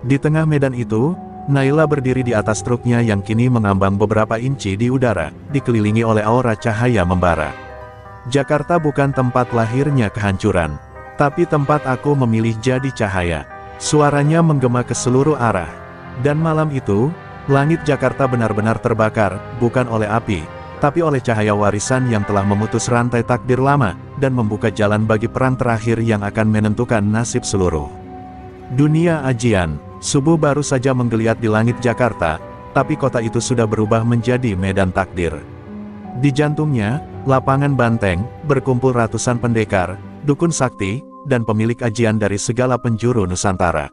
Di tengah medan itu, Naila berdiri di atas truknya yang kini mengambang beberapa inci di udara, dikelilingi oleh aura cahaya membara. Jakarta bukan tempat lahirnya kehancuran, tapi tempat aku memilih jadi cahaya. Suaranya menggema ke seluruh arah. Dan malam itu, langit Jakarta benar-benar terbakar, bukan oleh api, tapi oleh cahaya warisan yang telah memutus rantai takdir lama, dan membuka jalan bagi perang terakhir yang akan menentukan nasib seluruh dunia ajian. Subuh baru saja menggeliat di langit Jakarta, tapi kota itu sudah berubah menjadi medan takdir. Di jantungnya, lapangan banteng, berkumpul ratusan pendekar, dukun sakti, dan pemilik ajian dari segala penjuru Nusantara.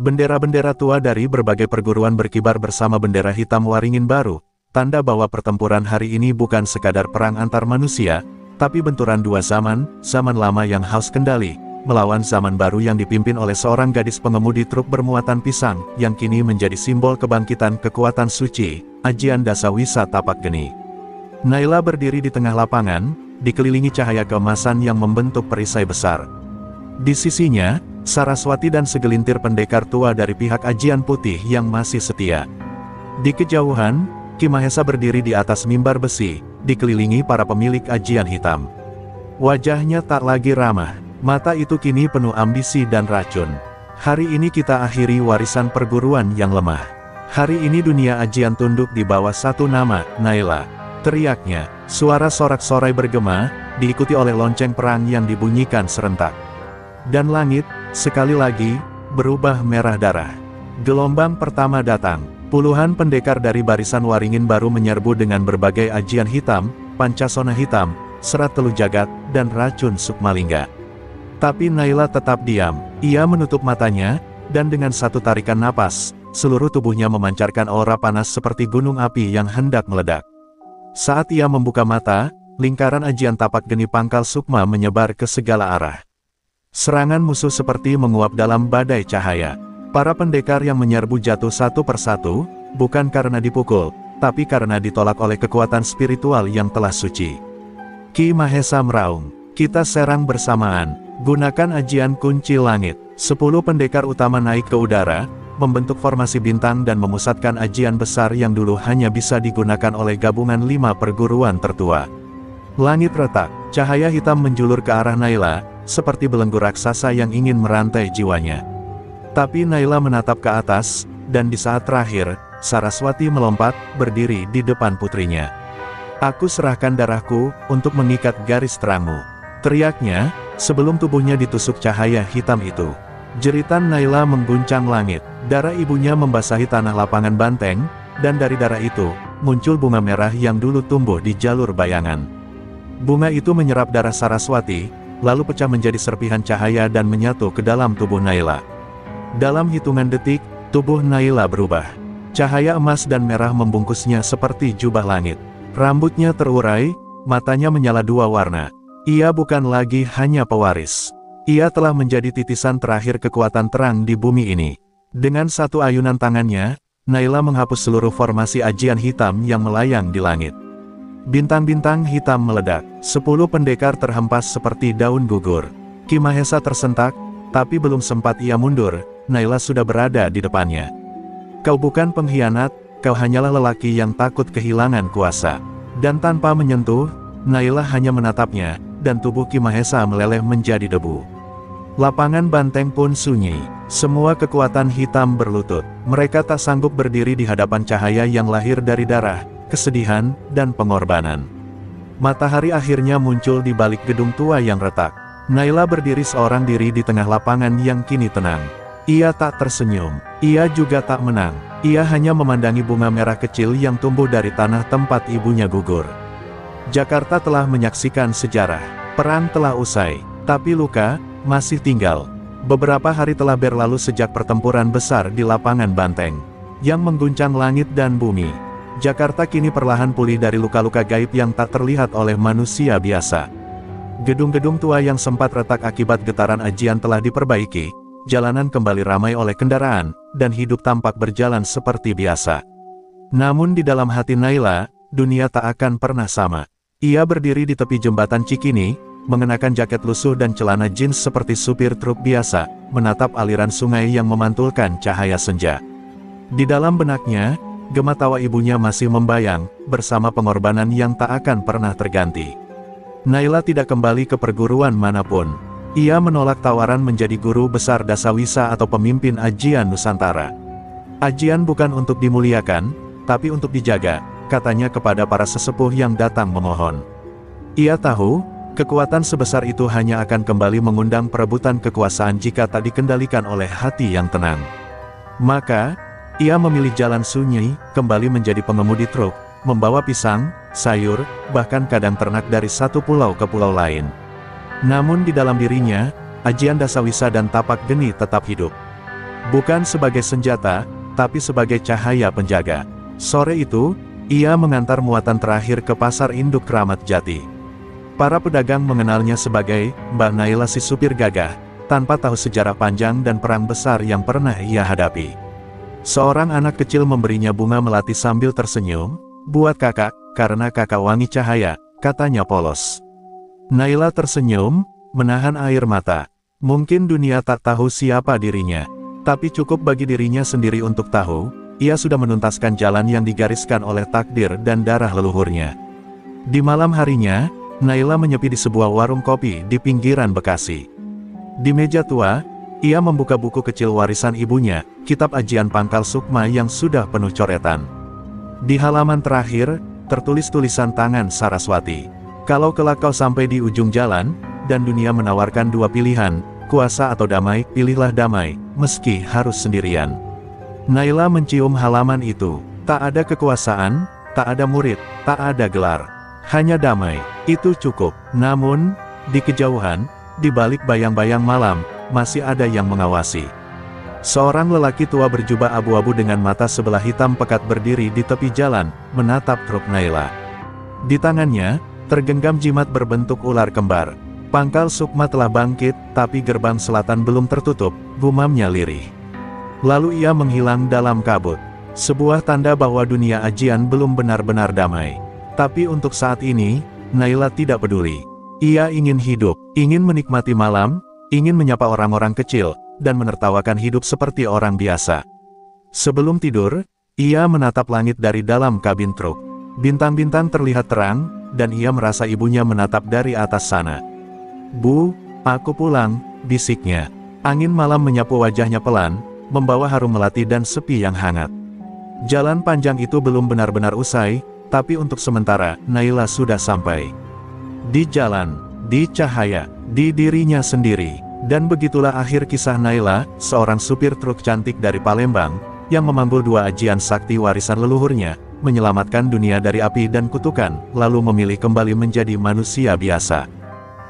Bendera-bendera tua dari berbagai perguruan berkibar bersama bendera hitam Waringin Baru, tanda bahwa pertempuran hari ini bukan sekadar perang antar manusia, tapi benturan dua zaman, zaman lama yang haus kendali, melawan zaman baru yang dipimpin oleh seorang gadis pengemudi truk bermuatan pisang, yang kini menjadi simbol kebangkitan kekuatan suci, ajian Dasawisa Tapak Geni. Naila berdiri di tengah lapangan, dikelilingi cahaya keemasan yang membentuk perisai besar. Di sisinya, Saraswati dan segelintir pendekar tua dari pihak ajian putih yang masih setia. Di kejauhan, Ki Mahesa berdiri di atas mimbar besi, dikelilingi para pemilik ajian hitam. Wajahnya tak lagi ramah, mata itu kini penuh ambisi dan racun. Hari ini kita akhiri warisan perguruan yang lemah. Hari ini dunia ajian tunduk di bawah satu nama, Naila. Teriaknya, suara sorak-sorai bergema, diikuti oleh lonceng perang yang dibunyikan serentak. Dan langit, sekali lagi, berubah merah darah. Gelombang pertama datang. Puluhan pendekar dari barisan Waringin Baru menyerbu dengan berbagai ajian hitam, pancasona hitam, serat telu jagat, dan racun Sukmalingga. Tapi Naila tetap diam. Ia menutup matanya, dan dengan satu tarikan napas, seluruh tubuhnya memancarkan aura panas seperti gunung api yang hendak meledak. Saat ia membuka mata, lingkaran ajian Tapak Geni Pangkal Sukma menyebar ke segala arah. Serangan musuh seperti menguap dalam badai cahaya. Para pendekar yang menyerbu jatuh satu persatu, bukan karena dipukul, tapi karena ditolak oleh kekuatan spiritual yang telah suci. Ki Mahesa meraung, kita serang bersamaan, gunakan ajian kunci langit. 10 pendekar utama naik ke udara, membentuk formasi bintang dan memusatkan ajian besar yang dulu hanya bisa digunakan oleh gabungan 5 perguruan tertua. Langit retak, cahaya hitam menjulur ke arah Naila, seperti belenggu raksasa yang ingin merantai jiwanya. Tapi Naila menatap ke atas, dan di saat terakhir, Saraswati melompat, berdiri di depan putrinya. Aku serahkan darahku, untuk mengikat garis terangmu. Teriaknya, sebelum tubuhnya ditusuk cahaya hitam itu. Jeritan Naila mengguncang langit, darah ibunya membasahi tanah lapangan banteng, dan dari darah itu, muncul bunga merah yang dulu tumbuh di jalur bayangan. Bunga itu menyerap darah Saraswati, lalu pecah menjadi serpihan cahaya dan menyatu ke dalam tubuh Naila. Dalam hitungan detik, tubuh Naila berubah. Cahaya emas dan merah membungkusnya seperti jubah langit. Rambutnya terurai, matanya menyala 2 warna. Ia bukan lagi hanya pewaris. Ia telah menjadi titisan terakhir kekuatan terang di bumi ini. Dengan satu ayunan tangannya, Naila menghapus seluruh formasi ajian hitam yang melayang di langit. Bintang-bintang hitam meledak, 10 pendekar terhempas seperti daun gugur. Ki Mahesa tersentak, tapi belum sempat ia mundur, Naila sudah berada di depannya. Kau bukan pengkhianat, kau hanyalah lelaki yang takut kehilangan kuasa. Dan tanpa menyentuh, Naila hanya menatapnya, dan tubuh Ki Mahesa meleleh menjadi debu. Lapangan banteng pun sunyi, semua kekuatan hitam berlutut. Mereka tak sanggup berdiri di hadapan cahaya yang lahir dari darah, kesedihan, dan pengorbanan. Matahari akhirnya muncul di balik gedung tua yang retak. Naila berdiri seorang diri di tengah lapangan yang kini tenang. Ia tak tersenyum, ia juga tak menang. Ia hanya memandangi bunga merah kecil yang tumbuh dari tanah tempat ibunya gugur. Jakarta telah menyaksikan sejarah. Perang telah usai, tapi luka masih tinggal. Beberapa hari telah berlalu sejak pertempuran besar di lapangan banteng, yang mengguncang langit dan bumi. Jakarta kini perlahan pulih dari luka-luka gaib yang tak terlihat oleh manusia biasa. Gedung-gedung tua yang sempat retak akibat getaran ajian telah diperbaiki, jalanan kembali ramai oleh kendaraan, dan hidup tampak berjalan seperti biasa. Namun di dalam hati Naila, dunia tak akan pernah sama. Ia berdiri di tepi jembatan Cikini, mengenakan jaket lusuh dan celana jeans seperti supir truk biasa, menatap aliran sungai yang memantulkan cahaya senja. Di dalam benaknya, gema tawa ibunya masih membayang, bersama pengorbanan yang tak akan pernah terganti. Naila tidak kembali ke perguruan manapun. Ia menolak tawaran menjadi guru besar dasawisa atau pemimpin ajian Nusantara. Ajian bukan untuk dimuliakan, tapi untuk dijaga, katanya kepada para sesepuh yang datang memohon. Ia tahu, kekuatan sebesar itu hanya akan kembali mengundang perebutan kekuasaan jika tak dikendalikan oleh hati yang tenang. Maka, ia memilih jalan sunyi, kembali menjadi pengemudi truk, membawa pisang, sayur, bahkan kadang ternak dari satu pulau ke pulau lain. Namun di dalam dirinya, ajian dasawisa dan tapak geni tetap hidup. Bukan sebagai senjata, tapi sebagai cahaya penjaga. Sore itu, ia mengantar muatan terakhir ke pasar induk Kramat Jati. Para pedagang mengenalnya sebagai Mbak Naila si supir gagah, tanpa tahu sejarah panjang dan perang besar yang pernah ia hadapi. Seorang anak kecil memberinya bunga melati sambil tersenyum, "Buat kakak, karena kakak wangi cahaya," katanya polos. Naila tersenyum, menahan air mata. Mungkin dunia tak tahu siapa dirinya, tapi cukup bagi dirinya sendiri untuk tahu, ia sudah menuntaskan jalan yang digariskan oleh takdir dan darah leluhurnya. Di malam harinya, Naila menyepi di sebuah warung kopi di pinggiran Bekasi. Di meja tua, ia membuka buku kecil warisan ibunya, kitab ajian Pangkal Sukma yang sudah penuh coretan. Di halaman terakhir, tertulis tulisan tangan Saraswati. "Kalau kelak kau sampai di ujung jalan, dan dunia menawarkan dua pilihan, kuasa atau damai, pilihlah damai, meski harus sendirian." Naila mencium halaman itu. Tak ada kekuasaan, tak ada murid, tak ada gelar. Hanya damai, itu cukup. Namun, di kejauhan, di balik bayang-bayang malam, masih ada yang mengawasi. Seorang lelaki tua berjubah abu-abu dengan mata sebelah hitam pekat berdiri di tepi jalan, menatap truk Naila. Di tangannya, tergenggam jimat berbentuk ular kembar. Pangkal Sukma telah bangkit, tapi gerbang selatan belum tertutup, gumamnya lirih. Lalu ia menghilang dalam kabut. Sebuah tanda bahwa dunia ajian belum benar-benar damai. Tapi untuk saat ini, Naila tidak peduli. Ia ingin hidup, ingin menikmati malam, ingin menyapa orang-orang kecil, dan menertawakan hidup seperti orang biasa. Sebelum tidur, ia menatap langit dari dalam kabin truk. Bintang-bintang terlihat terang, dan ia merasa ibunya menatap dari atas sana. "Bu, aku pulang," bisiknya. Angin malam menyapu wajahnya pelan, membawa harum melati dan sepi yang hangat. Jalan panjang itu belum benar-benar usai, tapi untuk sementara, Naila sudah sampai. Di jalan, di cahaya, di dirinya sendiri. Dan begitulah akhir kisah Naila, seorang supir truk cantik dari Palembang, yang memanggul dua ajian sakti warisan leluhurnya, menyelamatkan dunia dari api dan kutukan, lalu memilih kembali menjadi manusia biasa.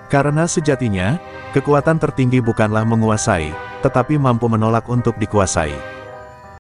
Karena sejatinya, kekuatan tertinggi bukanlah menguasai, tetapi mampu menolak untuk dikuasai.